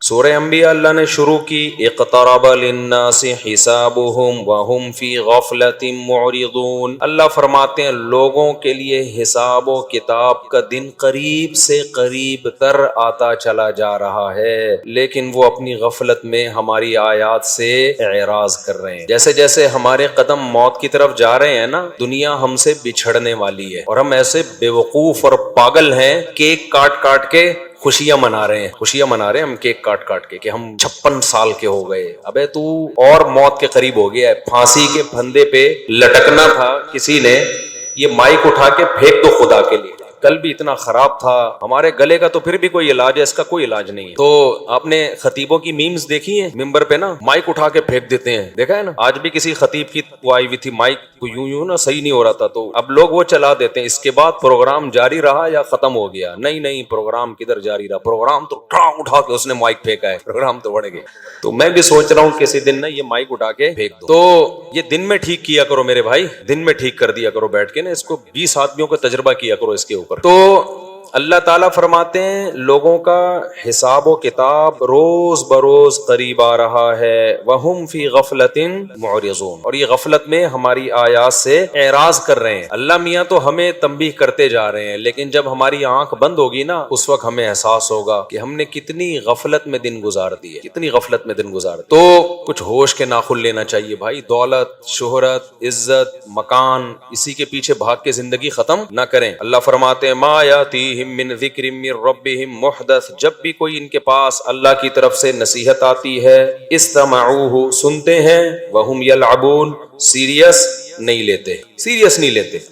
سورہ انبیاء اللہ نے شروع کی اقترب للناس حسابهم وهم فی غفلۃ معرضون. اللہ فرماتے ہیں لوگوں کے لیے حساب و کتاب کا دن قریب سے قریب تر آتا چلا جا رہا ہے، لیکن وہ اپنی غفلت میں ہماری آیات سے اعراض کر رہے ہیں. جیسے جیسے ہمارے قدم موت کی طرف جا رہے ہیں نا، دنیا ہم سے بچھڑنے والی ہے، اور ہم ایسے بے وقوف اور پاگل ہیں، کیک کاٹ کاٹ کے خوشیاں منا رہے ہیں ہم کیک کاٹ کاٹ کے کہ ہم 56 سال کے ہو گئے. ابے تو اور موت کے قریب ہو گیا ہے. پھانسی کے پھندے پہ لٹکنا تھا کسی نے، یہ مائک اٹھا کے پھینک دو خدا کے لیے. کل بھی اتنا خراب تھا ہمارے گلے کا، تو پھر بھی کوئی علاج ہے، اس کا کوئی علاج نہیں ہے. تو آپ نے خطیبوں کی میمز دیکھی ہیں ممبر پہ نا، مائک اٹھا کے پھینک دیتے ہیں، دیکھا ہے نا. آج بھی کسی خطیب کی وہ آئی ہوئی تھی، مائک کو یوں نا صحیح نہیں ہو رہا تھا، تو اب لوگ وہ چلا دیتے ہیں. اس کے بعد پروگرام جاری رہا یا ختم ہو گیا؟ نہیں، پروگرام کدھر جاری رہا، پروگرام تو اٹھا کے اس نے مائک پھینکا ہے، پروگرام تو بڑھ گیا. تو میں بھی سوچ رہا ہوں کسی دن نا یہ مائک اٹھا کے پھینک دو. تو یہ دن میں ٹھیک کیا کرو میرے بھائی، دن میں ٹھیک کر دیا کرو بیٹھ کے نا، اس کو 20 آدمیوں کا تجربہ کیا کرو اس کے اوپر. تو اللہ تعالیٰ فرماتے ہیں لوگوں کا حساب و کتاب روز بروز قریب آ رہا ہے. وَهُمْ فِي غَفْلَةٍ مُعْرِضُونَ، اور یہ غفلت میں ہماری آیات سے اعراض کر رہے ہیں. اللہ میاں تو ہمیں تنبیہ کرتے جا رہے ہیں، لیکن جب ہماری آنکھ بند ہوگی نا، اس وقت ہمیں احساس ہوگا کہ ہم نے کتنی غفلت میں دن گزار دیے، کتنی غفلت میں دن گزار دیے. تو کچھ ہوش کے ناخن لینا چاہیے بھائی. دولت، شہرت، عزت، مکان، اسی کے پیچھے بھاگ کے زندگی ختم نہ کریں. اللہ فرماتے ہیں ما یاتیہم من ذکر من ربہم محدث، جب بھی کوئی ان کے پاس اللہ کی طرف سے نصیحت آتی ہے، استمعوہ، سنتے ہیں، وہم یلعبون، سیریس نہیں لیتے.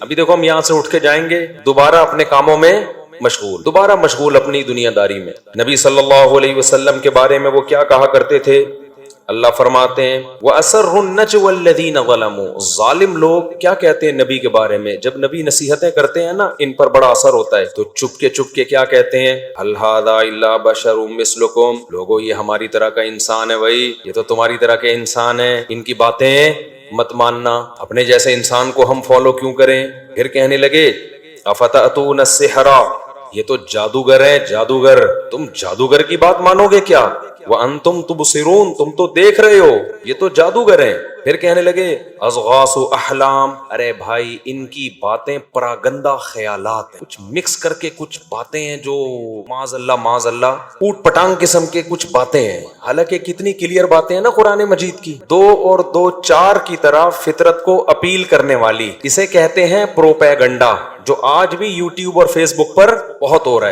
ابھی دیکھو ہم یہاں سے اٹھ کے جائیں گے دوبارہ اپنے کاموں میں مشغول اپنی دنیا داری میں. نبی صلی اللہ علیہ وسلم کے بارے میں وہ کیا کہا کرتے تھے؟ اللہ فرماتے ہیں وَأَسَرُّ النَّجْوَى الَّذِينَ ظَلَمُوا، ظالم لوگ کیا کہتے ہیں نبی کے بارے میں؟ جب نبی نصیحتیں کرتے ہیں نا، ان پر بڑا اثر ہوتا ہے، تو چپ کے کیا کہتے ہیں؟ هَلْ هَذَا إِلَّا بَشَرٌ مِثْلُكُمْ، لوگو یہ ہماری طرح کا انسان ہے بھائی، یہ تو تمہاری طرح کے انسان ہے، ان کی باتیں مت ماننا. اپنے جیسے انسان کو ہم فالو کیوں کریں؟ پھر کہنے لگے أَفَتَأْتُونَ السِّحْرَ، یہ تو جادوگر ہیں، جادوگر، تم جادوگر کی بات مانو گے کیا؟ وَأَنْتُمْ تُبْصِرُونَ، تم تو دیکھ رہے ہو، یہ تو جادوگر ہیں. پھر کہنے لگے اَضْغَاثُ أَحْلَام، ارے بھائی ان کی باتیں پراگندہ خیالات ہیں، کچھ مکس کر کے کچھ باتیں ہیں جو معاذ اللہ اوٹ پٹانگ قسم کے کچھ باتیں ہیں. حالانکہ کتنی کلیئر باتیں ہیں نا قرآن مجید کی، 2 اور 2 4 کی طرح فطرت کو اپیل کرنے والی. اسے کہتے ہیں پروپیگنڈا، جو آج بھی یوٹیوب اور فیس بک پر بہت ہو رہا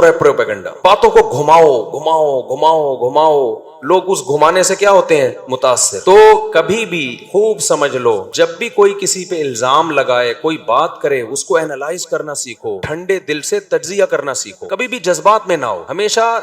ہے پروپیگنڈا. باتوں کو گھماؤ، لوگ اس گھمانے سے کیا ہوتے ہیں؟ متاثر. تو کبھی بھی خوب سمجھ لو، جب بھی کوئی کسی پہ الزام لگائے، کوئی بات کرے، اس کو اینالائز کرنا سیکھو، ٹھنڈے دل سے تجزیہ کرنا سیکھو، کبھی بھی جذبات میں نہ ہو. ہمیشہ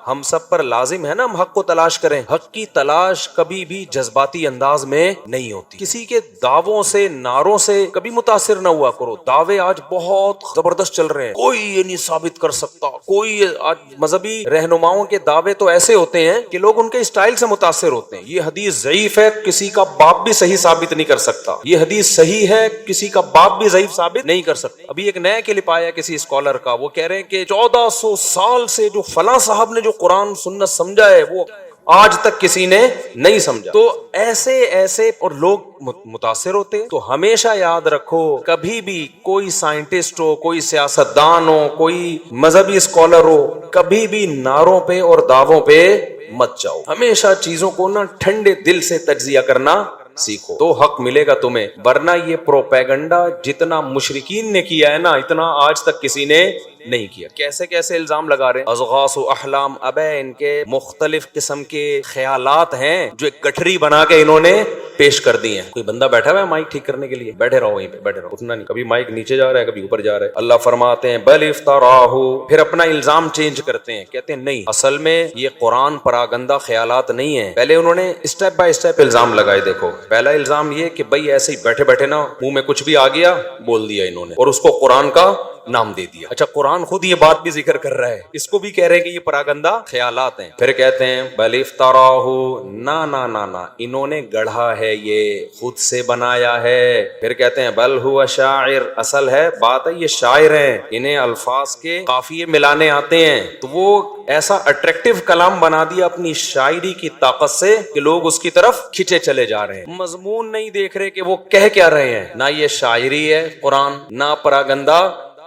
ہم سب پر لازم ہے نا ہم حق کو تلاش کریں. حق کی تلاش کبھی بھی جذباتی انداز میں نہیں ہوتی. کسی کے دعووں سے، نعروں سے کبھی متاثر نہ ہوا کرو. دعوے آج بہت زبردست چل رہے ہیں، کوئی یہ نہیں ثابت کر سکتا، کوئی. آج مذہبی رہنماؤں کے دعوے تو ایسے ہوتے ہیں کہ لوگ ان کے اسٹائل سے متاثر ہوتے ہیں. یہ حدیث ضعیف ہے، کسی کا باپ بھی صحیح ثابت نہیں کر سکتا. یہ حدیث صحیح ہے، کسی کا باپ بھی ضعیف ثابت نہیں کر سکتا. ابھی ایک نیا کلپ آیا کسی اسکالر کا، وہ کہہ رہے ہیں کہ 1400 سال سے جو فلاں صاحب نے جو قرآن سنت سمجھا ہے، وہ آج تک کسی نے نہیں سمجھا. تو ایسے اور لوگ متاثر ہوتے ہیں. تو ہمیشہ یاد رکھو، کبھی بھی کوئی سائنٹسٹ ہو، کوئی سیاستدان ہو، کوئی مذہبی اسکالر ہو، کبھی بھی نعروں پہ اور دعووں پہ مت جاؤ. ہمیشہ چیزوں کو نا ٹھنڈے دل سے تجزیہ کرنا سیکھو، تو حق ملے گا تمہیں. ورنہ یہ پروپیگنڈا جتنا مشرکین نے کیا ہے نا، اتنا آج تک کسی نے نہیں کیا. کیسے الزام لگا رہے ہیں؟ اضغاث و احلام، ابے ان کے مختلف قسم کے خیالات ہیں جو ایک گٹھری بنا کے انہوں نے پیش کر دی ہیں. کوئی بندہ بیٹھا ہوا ہے مائک ٹھیک کرنے کے لیے، بیٹھے رہو وہیں پہ، بیٹھے رہو، اتنا نہیں. کبھی مائک نیچے جا رہا ہے، کبھی اوپر جا رہا ہے. اللہ فرماتے ہیں بل افتراہ، پھر اپنا الزام چینج کرتے ہیں، کہتے ہیں نہیں، اصل میں یہ قرآن پراگندہ خیالات نہیں ہیں. پہلے انہوں نے اسٹیپ بائی اسٹیپ الزام لگائے. دیکھو، پہلا الزام یہ کہ بھائی ایسے ہی بیٹھے نا منہ میں کچھ بھی آ گیا بول دیا انہوں نے، اور اس کو قرآن کا نام دے دیا. اچھا قرآن خود یہ بات بھی ذکر کر رہا ہے, اس کو بھی کہہ رہے ہیں کہ یہ پراگندہ خیالات ہیں. پھر کہتے ہیں بل افتراہ, نا انہوں نے گڑھا ہے, یہ خود سے بنایا ہے. پھر کہتے ہیں بل ہوا شاعر, اصل ہے بات ہے یہ شاعر ہیں, انہیں الفاظ کے قافیے ملانے آتے ہیں, تو وہ ایسا اٹریکٹیو کلام بنا دیا اپنی شاعری کی طاقت سے کہ لوگ اس کی طرف کھینچے چلے جا رہے ہیں. مضمون نہیں دیکھ رہے کہ وہ کہہ کیا رہے ہیں. نہ یہ شاعری ہے قرآن, نہ پراگندہ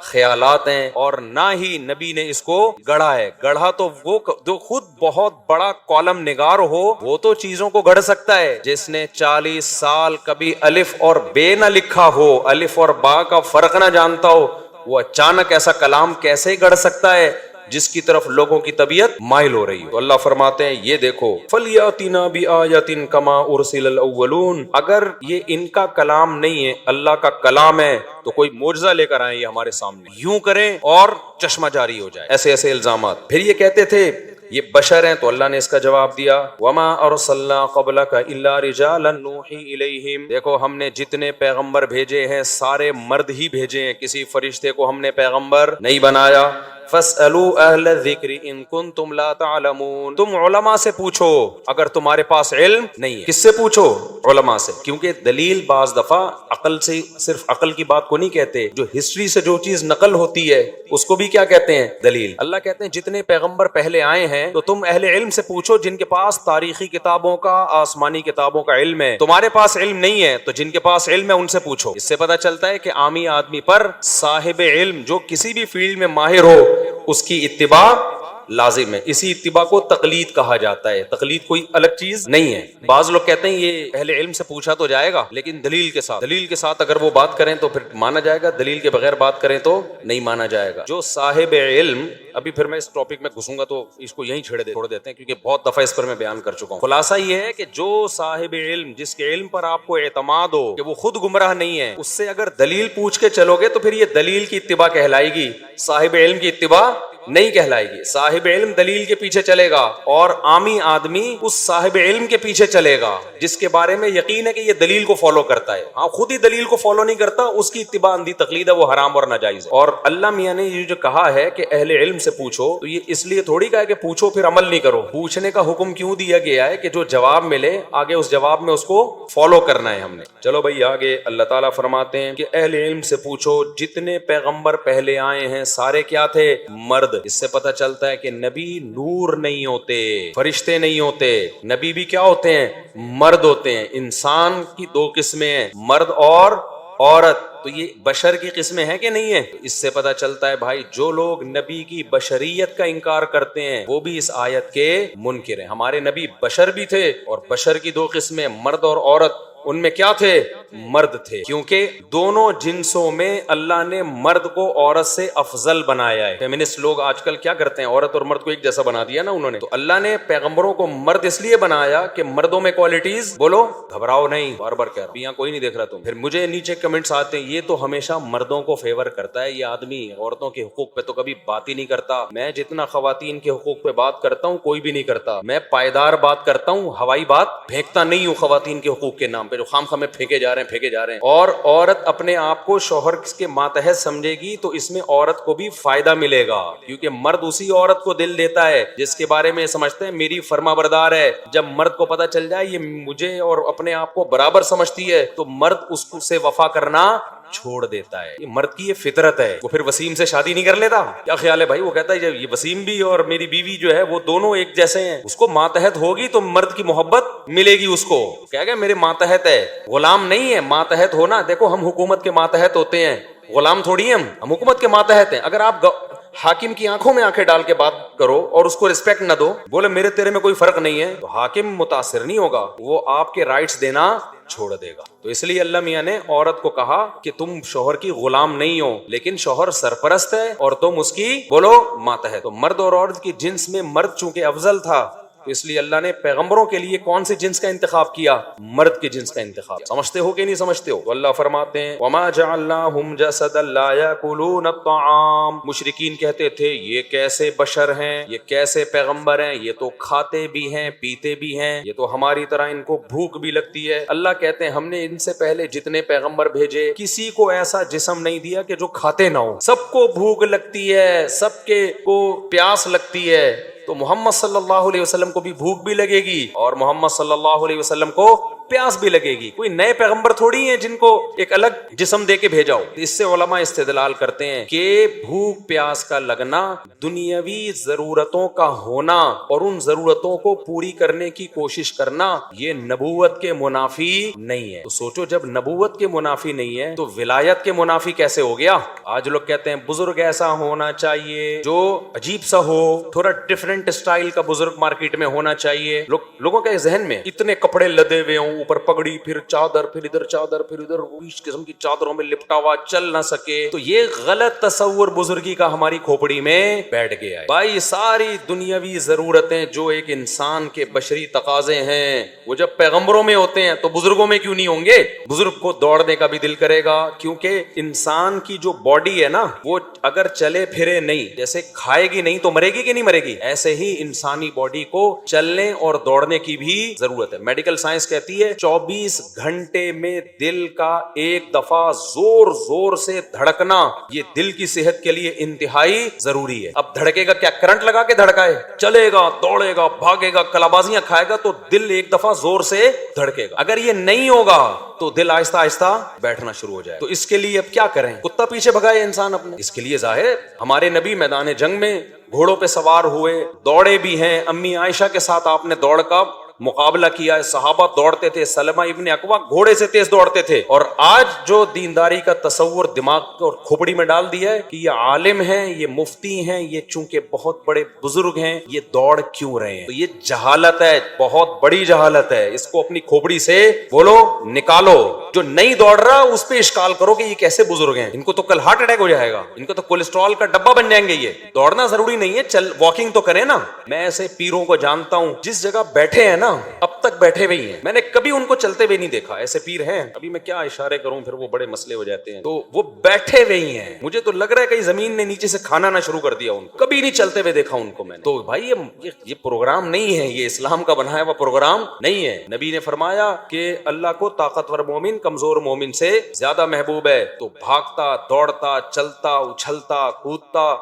خیالات ہیں, اور نہ ہی نبی نے اس کو گڑھا ہے. گڑھا تو وہ جو خود بہت بڑا کالم نگار ہو وہ تو چیزوں کو گڑھ سکتا ہے. جس نے 40 سال کبھی الف اور بے نہ لکھا ہو, الف اور با کا فرق نہ جانتا ہو, وہ اچانک ایسا کلام کیسے گڑھ سکتا ہے جس کی طرف لوگوں کی طبیعت مائل ہو رہی ہے. تو اللہ فرماتے ہیں یہ دیکھو فَلْيَأْتِنَا بِآيَةٍ كَمَا أُرْسِلَ الْأَوَّلُونَ, اگر یہ ان کا کلام نہیں ہے, اللہ کا کلام ہے, تو کوئی معجزہ لے کر آئیں یہ ہمارے سامنے, یوں کریں اور چشمہ جاری ہو جائے. ایسے الزامات. پھر یہ کہتے تھے یہ بشر ہیں, تو اللہ نے اس کا جواب دیا وَمَا أَرْسَلْنَا قَبْلَكَ إِلَّا رِجَالًا نُوحِي إِلَيْهِمْ, دیکھو ہم نے جتنے پیغمبر بھیجے ہیں سارے مرد ہی بھیجے ہیں, کسی فرشتے کو ہم نے پیغمبر نہیں بنایا. فَاسْأَلُوا أَهْلَ الذِّكْرِ إِن كُنتُمْ لَا تَعْلَمُونَ, تم علماء سے پوچھو اگر تمہارے پاس علم نہیں ہے. کس سے پوچھو؟ علماء سے. کیونکہ دلیل بعض دفعہ عقل سے, صرف عقل کی بات کو نہیں کہتے, جو ہسٹری سے جو چیز نقل ہوتی ہے اس کو بھی کیا کہتے ہیں؟ دلیل. اللہ کہتے ہیں جتنے پیغمبر پہلے آئے ہیں تو تم اہل علم سے پوچھو, جن کے پاس تاریخی کتابوں کا, آسمانی کتابوں کا علم ہے. تمہارے پاس علم نہیں ہے تو جن کے پاس علم ہے ان سے پوچھو. اس سے پتہ چلتا ہے کہ عامی آدمی پر صاحب علم جو کسی بھی فیلڈ میں ماہر ہو اس کی اتباع لازم ہے. اسی اتباع کو تقلید کہا جاتا ہے. تقلید کوئی الگ چیز نہیں ہے. بعض لوگ کہتے ہیں یہ اہل علم سے پوچھا تو جائے گا لیکن دلیل کے ساتھ اگر وہ بات کریں تو پھر مانا جائے گا, دلیل کے بغیر بات کریں تو نہیں مانا جائے گا. جو صاحب علم, ابھی پھر میں اس ٹاپک میں گھسوں گا تو اس کو یہیں چھوڑ دیتے ہیں کیونکہ بہت دفعہ اس پر میں بیان کر چکا ہوں. خلاصہ یہ ہے کہ جو صاحب علم, جس کے علم پر آپ کو اعتماد ہو کہ وہ خود گمراہ نہیں ہے, اس سے اگر دلیل پوچھ کے چلو گے تو پھر یہ دلیل کی اتباع کہلائے گی, صاحب علم کی اتباع نہیں کہلائے گی. صاحب علم دلیل کے پیچھے چلے گا اور عامی آدمی اس صاحب علم کے پیچھے چلے گا جس کے بارے میں یقین ہے کہ یہ دلیل کو فالو کرتا ہے. ہاں خود ہی دلیل کو فالو نہیں کرتا, اس کی اتباع اندھی تقلید ہے, وہ حرام اور ناجائز ہے. اور اللہ میاں نے یہ جو کہا ہے کہ اہل علم سے پوچھو, تو یہ اس لیے تھوڑی کہا ہے کہ پوچھو پھر عمل نہیں کرو. پوچھنے کا حکم کیوں دیا گیا ہے کہ جو جواب ملے آگے اس جواب میں اس کو فالو کرنا ہے ہم نے. چلو بھائی آگے اللہ تعالیٰ فرماتے ہیں کہ اہل علم سے پوچھو, جتنے پیغمبر پہلے آئے ہیں سارے کیا تھے؟ مرد. اس سے پتہ چلتا ہے کہ نبی نور نہیں ہوتے, فرشتے نہیں ہوتے, نبی بھی کیا ہوتے ہیں؟ مرد ہوتے ہیں. انسان کی دو قسمیں ہیں, مرد اور عورت. تو یہ بشر کی قسمیں ہیں کہ نہیں ہے؟ اس سے پتہ چلتا ہے بھائی جو لوگ نبی کی بشریت کا انکار کرتے ہیں وہ بھی اس آیت کے منکر ہیں. ہمارے نبی بشر بھی تھے, اور بشر کی دو قسمیں مرد اور عورت, ان میں کیا تھے؟ مرد تھے. کیونکہ دونوں جنسوں میں اللہ نے مرد کو عورت سے افضل بنایا ہے. فیمنسٹ لوگ آج کل کیا کرتے ہیں, عورت اور مرد کو ایک جیسا بنا دیا نا انہوں نے. تو اللہ نے پیغمبروں کو مرد اس لیے بنایا کہ مردوں میں کوالٹیز, بولو گھبراؤ نہیں, بار بار کہہ رہا ہوں, یہاں کوئی نہیں دیکھ رہا. تم پھر مجھے نیچے کمنٹس آتے ہیں یہ تو ہمیشہ مردوں کو فیور کرتا ہے, یہ آدمی عورتوں کے حقوق پہ تو کبھی بات ہی نہیں کرتا. میں جتنا خواتین کے حقوق پہ بات کرتا ہوں کوئی بھی نہیں کرتا. میں پائیدار بات کرتا ہوں, ہوائی بات پھینکتا نہیں ہوں خواتین کے حقوق کے نام پہ جو خام خامے پھینکے جا رہے ہیں. اور عورت اپنے آپ کو شوہر کے ماتحت سمجھے گی تو اس میں عورت کو بھی فائدہ ملے گا, کیونکہ مرد اسی عورت کو دل دیتا ہے جس کے بارے میں سمجھتے ہیں میری فرما بردار ہے. جب مرد کو پتہ چل جائے یہ مجھے اور اپنے آپ کو برابر سمجھتی ہے تو مرد اس سے وفا کرنا چھوڑ دیتا ہے. یہ مرد کی یہ فطرت ہے. وہ پھر وسیم سے شادی نہیں کر لیتا؟ کیا خیال ہے بھائی؟ وہ کہتا ہے جب یہ وسیم بھی اور میری بیوی جو ہے وہ دونوں ایک جیسے ہیں, اس کو ماتحت ہوگی تو مرد کی محبت ملے گی. اس کو کہے گا میرے ماتحت ہے, غلام نہیں ہے. ماتحت ہونا, دیکھو ہم حکومت کے ماتحت ہوتے ہیں, غلام تھوڑی ہیں ہم حکومت کے ماتحت ہیں. اگر آپ حاکم کی آنکھوں میں آنکھیں ڈال کے بات کرو اور اس کو رسپیکٹ نہ دو, بولے میرے تیرے میں کوئی فرق نہیں ہے, تو حاکم متاثر نہیں ہوگا, وہ آپ کے رائٹس دینا چھوڑ دے گا. تو اس لیے اللہ میاں نے عورت کو کہا کہ تم شوہر کی غلام نہیں ہو, لیکن شوہر سرپرست ہے اور تم اس کی, بولو, ماتحت. تو مرد اور عورت کی جنس میں مرد چونکہ افضل تھا تو اس لیے اللہ نے پیغمبروں کے لیے کون سے جنس کا انتخاب کیا؟ مرد کے جنس کا انتخاب. سمجھتے ہو کہ نہیں سمجھتے ہو؟ تو اللہ فرماتے ہیں وما جعلناہم جسدا لا یاکلون الطعام. مشرکین کہتے تھے یہ کیسے بشر ہیں، یہ کیسے پیغمبر ہیں، یہ تو کھاتے بھی ہیں پیتے بھی ہیں، یہ تو ہماری طرح ان کو بھوک بھی لگتی ہے. اللہ کہتے ہیں ہم نے ان سے پہلے جتنے پیغمبر بھیجے کسی کو ایسا جسم نہیں دیا کہ جو کھاتے نہ ہو. سب کو بھوک لگتی ہے، سب کے کو پیاس لگتی ہے. تو محمد صلی اللہ علیہ وسلم کو بھی بھوک بھی لگے گی اور محمد صلی اللہ علیہ وسلم کو پیاس بھی لگے گی. کوئی نئے پیغمبر تھوڑی ہیں جن کو ایک الگ جسم دے کے بھیجا ہو. اس سے علماء استدلال کرتے ہیں کہ بھوک پیاس کا لگنا دنیاوی ضرورتوں کا ہونا اور ان ضرورتوں کو پوری کرنے کی کوشش کرنا یہ نبوت کے منافی نہیں ہے. تو سوچو جب نبوت کے منافی نہیں ہے تو ولایت کے منافی کیسے ہو گیا؟ آج لوگ کہتے ہیں بزرگ ایسا ہونا چاہیے جو عجیب سا ہو، تھوڑا ڈفرنٹ اسٹائل کا بزرگ مارکیٹ میں ہونا چاہیے. لوگوں کے ذہن میں اتنے کپڑے لدے ہوئے ہوں، اوپر پگڑی، پھر چادر، پھر ادھر چادر، پھر ادھر، اس قسم کی چادروں میں لپٹا ہوا چل نہ سکے. تو یہ غلط تصور بزرگی کا ہماری کھوپڑی میں بیٹھ گیا ہے. بھائی ساری دنیاوی ضرورتیں جو ایک انسان کے بشری تقاضے ہیں وہ جب پیغمبروں میں ہوتے ہیں تو بزرگوں میں کیوں نہیں ہوں گے؟ بزرگ کو دوڑنے کا بھی دل کرے گا کیونکہ انسان کی جو باڈی ہے نا وہ اگر چلے پھرے نہیں، جیسے کھائے گی نہیں تو مرے گی کہ نہیں مرے گی، ایسے ہی انسانی باڈی کو چلنے اور دوڑنے کی بھی ضرورت ہے. میڈیکل سائنس کہتی ہے 24 گھنٹے میں دل کا ایک دفعہ زور زور سے دھڑکنا یہ دل کی صحت کے لیے انتہائی ضروری ہے. اب دھڑکے گا کیا؟ کرنٹ لگا کے دھڑکائے؟ چلے گا، دوڑے گا، بھاگے گا، کلابازیاں کھائے گا تو دل ایک دفعہ زور سے دھڑکے گا. اگر یہ نہیں ہوگا تو دل آہستہ آہستہ بیٹھنا شروع ہو جائے. تو اس کے لیے اب کیا کریں؟ کتا پیچھے بھگائے انسان اپنے. اس کے لیے ظاہر ہمارے نبی میدان جنگ میں گھوڑوں پہ سوار ہوئے، دوڑے بھی ہیں. امی عائشہ کے ساتھ آپ نے دوڑ کا مقابلہ کیا ہے. صحابہ دوڑتے تھے، سلمہ ابن اکوع گھوڑے سے تیز دوڑتے تھے. اور آج جو دینداری کا تصور دماغ اور کھوپڑی میں ڈال دیا ہے کہ یہ عالم ہیں، یہ مفتی ہیں، یہ چونکہ بہت بڑے بزرگ ہیں یہ دوڑ کیوں رہے ہیں. تو یہ جہالت ہے، بہت بڑی جہالت ہے. اس کو اپنی کھوپڑی سے بولو نکالو. جو نہیں دوڑ رہا اس پہ اشکال کرو کہ یہ کیسے بزرگ ہیں، ان کو تو کل ہارٹ اٹیک ہو جائے گا، ان کو تو کولیسٹرول کا ڈبہ بن جائیں گے. یہ دوڑنا ضروری نہیں ہے، چل واکنگ تو کریں نا. میں ایسے پیروں کو جانتا ہوں جس جگہ بیٹھے ہیں نا اب تک بیٹھے ہوئے ہیں، میں نے کبھی ان کو چلتے ہوئے نہیں دیکھا. ایسے پیر ہیں، ابھی میں کیا اشارے کروں پھر وہ بڑے مسئلے ہو جاتے ہیں. تو وہ بیٹھے ہوئے ہیں، مجھے تو لگ رہا ہے کہ زمین نے نیچے سے کھانا نہ شروع کر دیا ان کو. کبھی نہیں چلتے ہوئے دیکھا ان کو میں نے. تو بھائی یہ پروگرام نہیں ہے، یہ اسلام کا بنایا ہوا پروگرام نہیں ہے. نبی نے فرمایا کہ اللہ کو طاقتور مومن کمزور مومن سے زیادہ محبوب ہے. تو بھاگتا، دوڑتا، چلتا، اچھلتا، کودتا،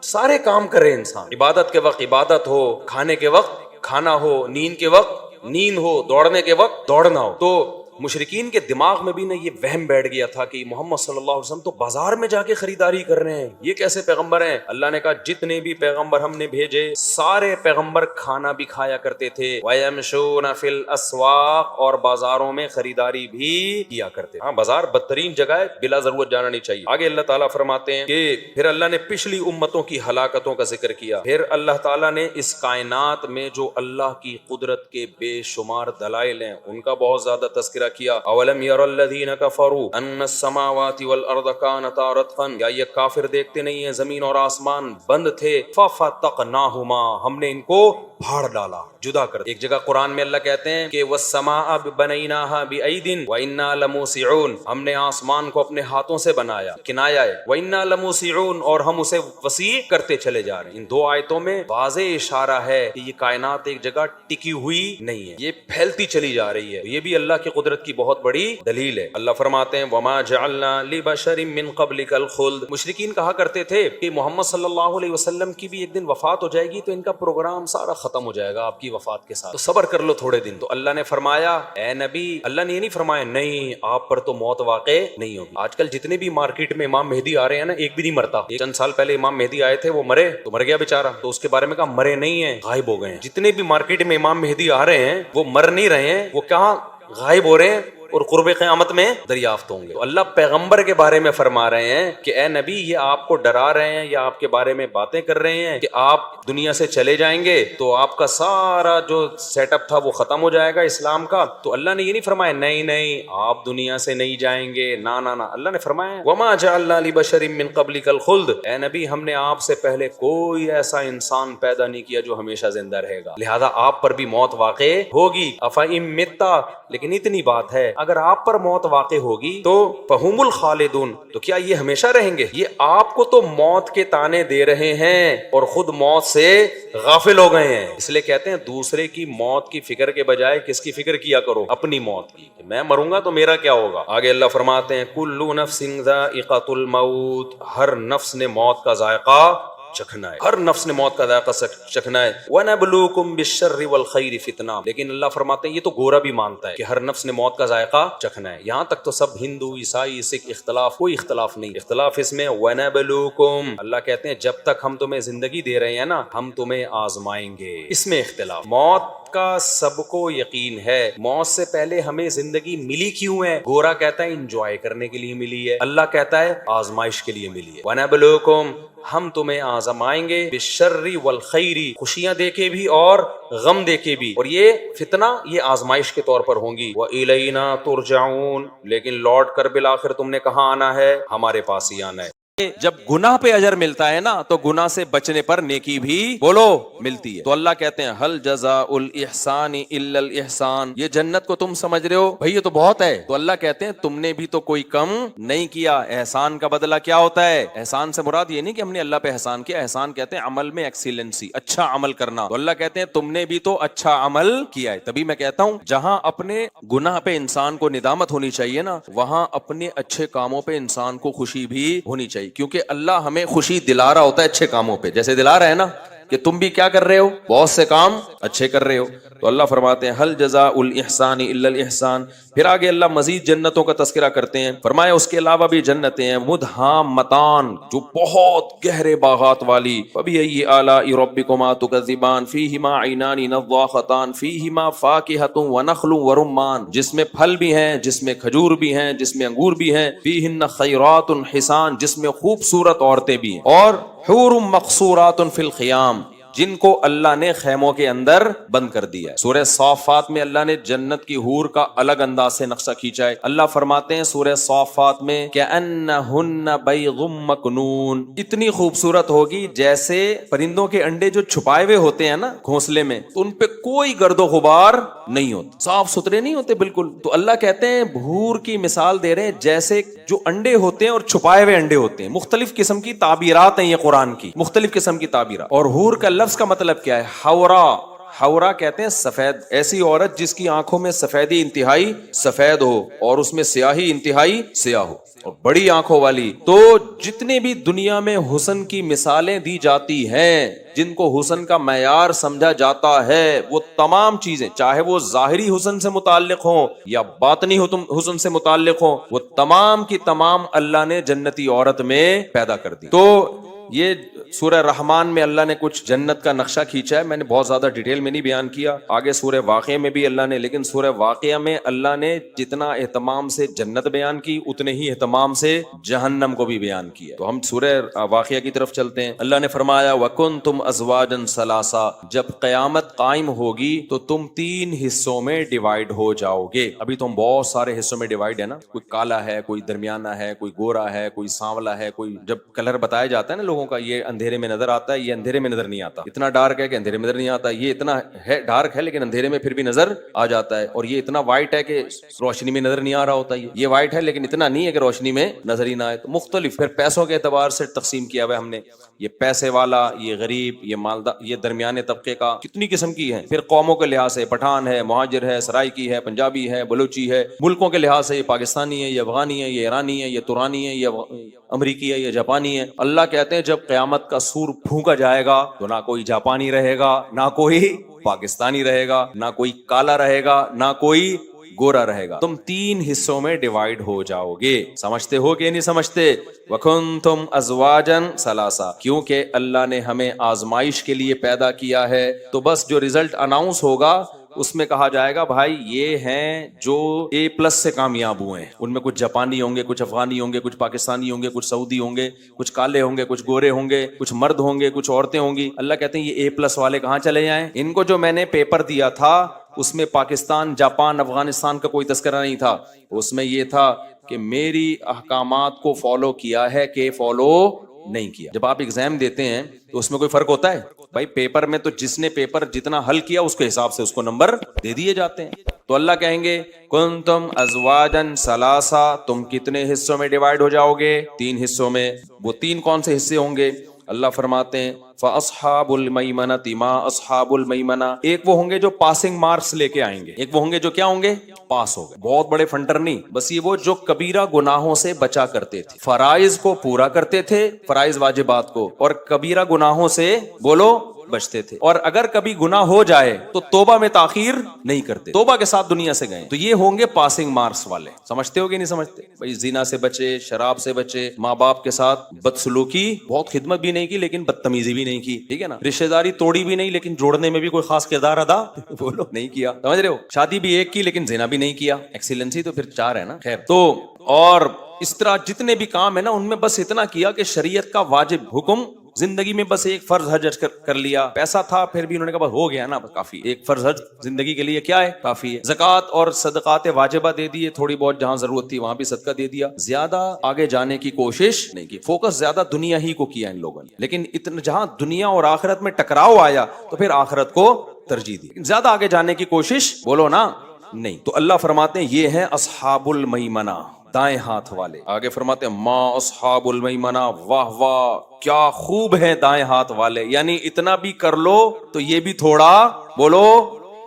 سارے کام کرے انسان. عبادت کے وقت عبادت ہو، کھانے کے وقت کھانا ہو، نیند کے وقت نیند ہو، دوڑنے کے وقت دوڑنا ہو. تو مشرکین کے دماغ میں بھی نا یہ وہم بیٹھ گیا تھا کہ محمد صلی اللہ علیہ وسلم تو بازار میں جا کے خریداری کر رہے ہیں، یہ کیسے پیغمبر ہیں؟ اللہ نے کہا جتنے بھی پیغمبر ہم نے بھیجے سارے پیغمبر کھانا بھی کھایا کرتے تھے. وَيَمْشُونَ فِي الْأَسْوَاقِ، اور بازاروں میں خریداری بھی کیا کرتے. ہاں بازار بدترین جگہ ہے، بلا ضرورت جانا نہیں چاہیے. آگے اللہ تعالیٰ فرماتے ہیں کہ پھر اللہ نے پچھلی امتوں کی ہلاکتوں کا ذکر کیا. پھر اللہ تعالیٰ نے اس کائنات میں جو اللہ کی قدرت کے بے شمار دلائل ہیں ان کا بہت زیادہ تذکرہ کیا. اولم یر الذین کفروا ان السماوات والارض کانتا رتقا، کیا یہ کافر دیکھتے نہیں ہیں زمین اور آسمان بند تھے؟ ففتقناہما، ہم نے ان کو پھاڑ ڈالا، جدا کر. ایک جگہ قرآن میں اللہ کہتے ہیں کہ والسماء بنیناہا بأید وإنا لموسعون، ہم نے آسمان کو اپنے ہاتھوں سے بنایا، کنایا ہے وإنا لموسعون، اور ہم اسے وسیع کرتے چلے جا رہے ہیں. ان دو آیتوں میں واضح اشارہ ہے کہ یہ کائنات ایک جگہ ٹکی ہوئی نہیں ہے، یہ پھیلتی چلی جا رہی ہے. یہ بھی اللہ کی قدرت کی بہت بڑی دلیل ہے. اللہ فرماتے ہیں وما جعلنا لبشر من قبلک الخلد. مشرکین کہا کرتے تھے کہ محمد صلی اللہ علیہ وسلم کی بھی ایک دن وفات ہو جائے گی تو ان کا پروگرام سارا ختم ہو جائے گا آپ کی وفات کے ساتھ، تو صبر کر لو تھوڑے دن. تو اللہ نے فرمایا اے نبی، اللہ نے یہ نہیں فرمایا نہیں آپ پر تو موت واقع نہیں ہوگی. آج کل جتنے بھی مارکیٹ میں امام مہدی آ رہے ہیں نا ایک بھی نہیں مرتا. چند سال پہلے امام مہدی آئے تھے، وہ مرے تو مر گیا بیچارہ، تو اس کے بارے میں کہا مرے نہیں ہیں، غائب ہو گئے ہیں. جتنے بھی مارکیٹ میں امام مہدی آ رہے ہیں وہ مر نہیں رہے ہیں، وہ کہاں غائب ہو رہے ہیں. اور قرب قیامت میں دریافت ہوں گے۔ تو اللہ پیغمبر کے بارے میں فرما رہے ہیں کہ اے نبی یہ آپ کو ڈرا رہے ہیں یا آپ کے بارے میں باتیں کر رہے ہیں کہ آپ دنیا سے چلے جائیں گے تو آپ کا سارا جو سیٹ اپ تھا وہ ختم ہو جائے گا اسلام کا۔ تو اللہ نے یہ نہیں فرمایا نہیں نہیں آپ دنیا سے نہیں جائیں گے، نا نا نا، اللہ نے فرمایا وما جعلنا لبشر من قبلک الخلد، اے نبی ہم نے آپ سے پہلے کوئی ایسا انسان پیدا نہیں کیا جو ہمیشہ زندہ رہے گا، لہذا آپ پر بھی موت واقع ہوگی۔ افإن متّ، لیکن اتنی بات ہے اگر آپ پر موت واقع ہوگی تو فہم الخالدون، تو کیا یہ ہمیشہ رہیں گے؟ یہ آپ کو تو موت کے تانے دے رہے ہیں اور خود موت سے غافل ہو گئے ہیں، اس لیے کہتے ہیں دوسرے کی موت کی فکر کے بجائے کس کی فکر کیا کرو؟ اپنی موت کی، میں مروں گا تو میرا کیا ہوگا؟ آگے اللہ فرماتے ہیں کل نفس ذائقۃ الموت، ہر نفس نے موت کا ذائقہ چکھنا ہے، ہر نفس نے موت کا ذائقہ چکھنا ہے۔ وَنَبْلُوكُمْ بِالشَّرِّ وَالْخَيْرِ فِتْنَةً، لیکن اللہ فرماتے ہیں یہ تو گورا بھی مانتا ہے کہ ہر نفس نے موت کا ذائقہ چکھنا ہے، یہاں تک تو سب ہندو عیسائی سکھ اختلاف، کوئی اختلاف نہیں، اختلاف اس میں وَنَبْلُوكُمْ، اللہ کہتے ہیں جب تک ہم تمہیں زندگی دے رہے ہیں نا ہم تمہیں آزمائیں گے، اس میں اختلاف۔ موت کا سب کو یقین ہے، موت سے پہلے ہمیں زندگی ملی کیوں ہے؟ گورا کہتا ہے انجوائے کرنے کے لیے ملی ہے، اللہ کہتا ہے آزمائش کے لیے ملی ہے۔ وَنَبْلُوكُمْ، ہم تمہیں آزمائیں گے، بالشر والخیر، خوشیاں دے کے بھی اور غم دے کے بھی، اور یہ فتنہ یہ آزمائش کے طور پر ہوں گی۔ وَإِلَيْنَا تُرْجَعُونَ، لیکن لوٹ کر بالآخر تم نے کہاں آنا ہے؟ ہمارے پاس ہی آنا ہے۔ جب گناہ پہ اجر ملتا ہے نا تو گناہ سے بچنے پر نیکی بھی بولو ملتی ہے۔ تو اللہ کہتے ہیں حل جزاء الاحسان الا الاحسان، یہ جنت کو تم سمجھ رہے ہو بھائی یہ تو بہت ہے، تو اللہ کہتے ہیں تم نے بھی تو کوئی کم نہیں کیا۔ احسان کا بدلہ کیا ہوتا ہے؟ احسان سے مراد یہ نہیں کہ ہم نے اللہ پہ احسان کیا، احسان کہتے ہیں عمل میں ایکسیلنسی، اچھا عمل کرنا۔ تو اللہ کہتے ہیں تم نے بھی تو اچھا عمل کیا ہے۔ تبھی میں کہتا ہوں جہاں اپنے گناہ پہ انسان کو ندامت ہونی چاہیے نا، وہاں اپنے اچھے کاموں پہ انسان کو خوشی بھی ہونی چاہیے، کیونکہ اللہ ہمیں خوشی دلا رہا ہوتا ہے اچھے کاموں پہ، جیسے دلا رہا ہے نا کہ تم بھی کیا کر رہے ہو؟ بہت سے کام اچھے کر رہے ہو۔ تو اللہ فرماتے ہیں حل جزاء الاحسان الا الاحسان۔ پھر آگے اللہ مزید جنتوں کا تذکرہ کرتے ہیں، فرمایا اس کے علاوہ بھی جنتیں ہیں مدہامتان، جو بہت گہرے باغات والی، فبأي آلاء ربكما تكذبان فيهما عينان نضاختان فيهما فاكهة ونخل ورمان، جس میں پھل بھی ہیں، جس میں کھجور بھی ہیں، جس میں انگور بھی ہیں، فيهن خيرات حسان، جس میں خوبصورت عورتیں بھی ہیں، اور حور مقصورات في الخيام، جن کو اللہ نے خیموں کے اندر بند کر دیا ہے۔ سورہ صافات میں اللہ نے جنت کی حور کا الگ انداز سے نقشہ کھینچا ہے۔ اللہ فرماتے ہیں سورہ صافات میں کأنہن بیض مکنون، اتنی خوبصورت ہوگی جیسے پرندوں کے انڈے جو چھپائے ہوئے ہوتے ہیں نا گھونسلے میں، تو ان پہ کوئی گرد و غبار نہیں ہوتا، صاف ستھرے نہیں ہوتے بالکل۔ تو اللہ کہتے ہیں حور کی مثال دے رہے ہیں جیسے جو انڈے ہوتے ہیں اور چھپائے ہوئے انڈے ہوتے ہیں۔ مختلف قسم کی تعبیرات ہیں یہ قرآن کی، مختلف قسم کی تعبیرات۔ اور حور کا لفظ کا مطلب کیا ہے؟ حورا، حورا کہتے ہیں سفید، ایسی عورت جس کی آنکھوں میں سفیدی انتہائی سفید ہو اور اس میں سیاہی انتہائی سیاہ ہو، اور بڑی آنکھوں والی۔ تو جتنے بھی دنیا میں حسن کی مثالیں دی جاتی ہیں، جن کو حسن کا معیار سمجھا جاتا ہے، وہ تمام چیزیں چاہے وہ ظاہری حسن سے متعلق ہوں یا باطنی حسن سے متعلق ہوں، وہ تمام کی تمام اللہ نے جنتی عورت میں پیدا کر دی۔ تو یہ سورہ رحمان میں اللہ نے کچھ جنت کا نقشہ کھینچا ہے، میں نے بہت زیادہ ڈیٹیل میں نہیں بیان کیا، آگے سورہ واقعہ میں بھی اللہ نے، لیکن سورہ واقعہ میں اللہ نے جتنا اہتمام سے جنت بیان کی اتنے ہی اہتمام سے جہنم کو بھی بیان کیا۔ تو ہم سورہ واقعہ کی طرف چلتے ہیں۔ اللہ نے فرمایا وَكُنْتُمْ أَزْوَاجًا ثَلَاثًا، جب قیامت قائم ہوگی تو تم 3 حصوں میں ڈیوائیڈ ہو جاؤ گے۔ ابھی تو ہم بہت سارے حصوں میں ڈیوائیڈ ہے نا، کوئی کالا ہے، کوئی درمیانہ ہے، کوئی گورا ہے، کوئی سانولا ہے، کوئی جب کلر بتایا جاتا ہے نا لوگوں کا، یہ اندھیرے میں نظر آتا ہے، یہ اندھیرے میں نظر نہیں آتا، اتنا ڈارک ہے کہ اندھیرے میں نظر نہیں آتا، یہ اتنا ہے ڈارک ہے لیکن اندھیرے میں پھر بھی نظر آ جاتا ہے، اور یہ اتنا وائٹ ہے کہ روشنی میں نظر نہیں آ رہا ہوتا، یہ وائٹ ہے لیکن اتنا نہیں ہے کہ روشنی میں نظر ہی نہ آئے۔ تو مختلف پھر پیسوں کے اعتبار سے تقسیم کیا ہوا ہے ہم نے، یہ پیسے والا، یہ غریب، یہ مالدار، یہ درمیانے طبقے کا، کتنی قسم کی ہے۔ پھر قوموں کے لحاظ سے پٹھان ہے، مہاجر ہے، سرائکی ہے، پنجابی ہے، بلوچی ہے، ملکوں کے لحاظ سے یہ پاکستانی ہے، یہ افغانی ہے، یہ ایرانی ہے، یہ ترانی ہے، یہ امریکی ہے، یہ جاپانی ہے۔ اللہ کہتے ہیں جب قیامت کا سور پھونکا جائے گا تو نہ کوئی جاپانی رہے گا، نہ کوئی پاکستانی رہے گا، نہ کوئی کالا رہے گا، نہ کوئی گورا رہے گا، تم 3 حصوں میں ڈیوائیڈ ہو جاؤ گے۔ سمجھتے ہو کہ نہیں سمجھتے؟ وَكُنْتُمْ أَزْوَاجًا ثَلَاثًا، کیونکہ اللہ نے ہمیں آزمائش کے لیے پیدا کیا ہے، تو بس جو رزلٹ اناؤنس ہوگا اس میں کہا جائے گا بھائی یہ ہیں جو A+ سے کامیاب ہوئے ہیں. ان میں کچھ جاپانی ہوں گے, کچھ افغانی ہوں گے, کچھ پاکستانی ہوں گے, کچھ سعودی ہوں گے, کچھ کالے ہوں گے, کچھ گورے ہوں گے, کچھ مرد ہوں گے, کچھ عورتیں ہوں گی. اللہ کہتے ہیں یہ A+ والے کہاں چلے جائیں؟ ان کو جو میں نے پیپر دیا تھا اس میں پاکستان, جاپان, افغانستان کا کوئی تذکرہ نہیں تھا. اس میں یہ تھا کہ میری احکامات کو فالو کیا ہے کہ فالو نہیں کیا. جب آپ ایگزام دیتے ہیں تو اس میں کوئی فرق ہوتا ہے بھائی؟ پیپر میں تو جس نے پیپر جتنا حل کیا اس کے حساب سے اس کو نمبر دے دیے جاتے ہیں. تو اللہ کہیں گے کنتم ازواجن ثلاثا, تم کتنے حصوں میں ڈیوائیڈ ہو جاؤ گے؟ 3 حصوں میں. وہ 3 کون سے حصے ہوں گے؟ اللہ فرماتے ہیں فاصحاب المیمنۃ ما اصحاب المیمنہ. ایک وہ ہوں گے جو پاسنگ مارکس لے کے آئیں گے, ایک وہ ہوں گے جو کیا ہوں گے؟ پاس ہو گئے. بہت بڑے فنٹر نہیں, بس یہ وہ جو کبیرہ گناہوں سے بچا کرتے تھے, فرائض کو پورا کرتے تھے, فرائض واجبات کو, اور کبیرہ گناہوں سے بولو بچتے تھے. اور اگر کبھی گناہ ہو جائے تو توبہ میں تاخیر نہیں کرتے, توبہ کے ساتھ دنیا سے گئے. تو یہ ہوں گے پاسنگ مارکس والے. سمجھتے ہو کہ نہیں سمجھتے بھائی؟ زنا سے بچے, شراب سے بچے, ماں باپ کے ساتھ بدسلوکی, بہت خدمت بھی نہیں کی لیکن بدتمیزی بھی نہیں کی, ٹھیک ہے نا, رشتہ داری توڑی بھی نہیں لیکن جوڑنے میں بھی کوئی خاص کردار ادا بولو نہیں کیا. سمجھ رہے ہو؟ شادی بھی ایک کی لیکن زنا بھی نہیں کیا. ایکسیلنسی تو پھر 4 ہے نا. خیر, تو اور اس طرح جتنے بھی کام ہے نا ان میں بس اتنا کیا کہ شریعت کا واجب حکم زندگی میں بس ایک فرض حج کر لیا. پیسہ تھا پھر بھی انہوں نے کہا بس ہو گیا نا, کافی. ایک فرض حج زندگی کے لیے کیا ہے؟ کافی ہے. زکوٰۃ اور صدقات واجبہ دے دیے, تھوڑی بہت جہاں ضرورت تھی وہاں بھی صدقہ دے دیا. زیادہ آگے جانے کی کوشش نہیں کی. فوکس زیادہ دنیا ہی کو کیا ان لوگوں نے. لیکن اتنا جہاں دنیا اور آخرت میں ٹکراؤ آیا تو پھر آخرت کو ترجیح دی. زیادہ آگے جانے کی کوشش بولو نا نہیں. تو اللہ فرماتے ہیں یہ ہیں اصحاب المیمنہ, دائیں ہاتھ والے. آگے فرماتے ہیں ما اصحاب المیمنہ, واہ واہ کیا خوب ہیں دائیں ہاتھ والے. یعنی اتنا بھی کر لو تو یہ بھی تھوڑا بولو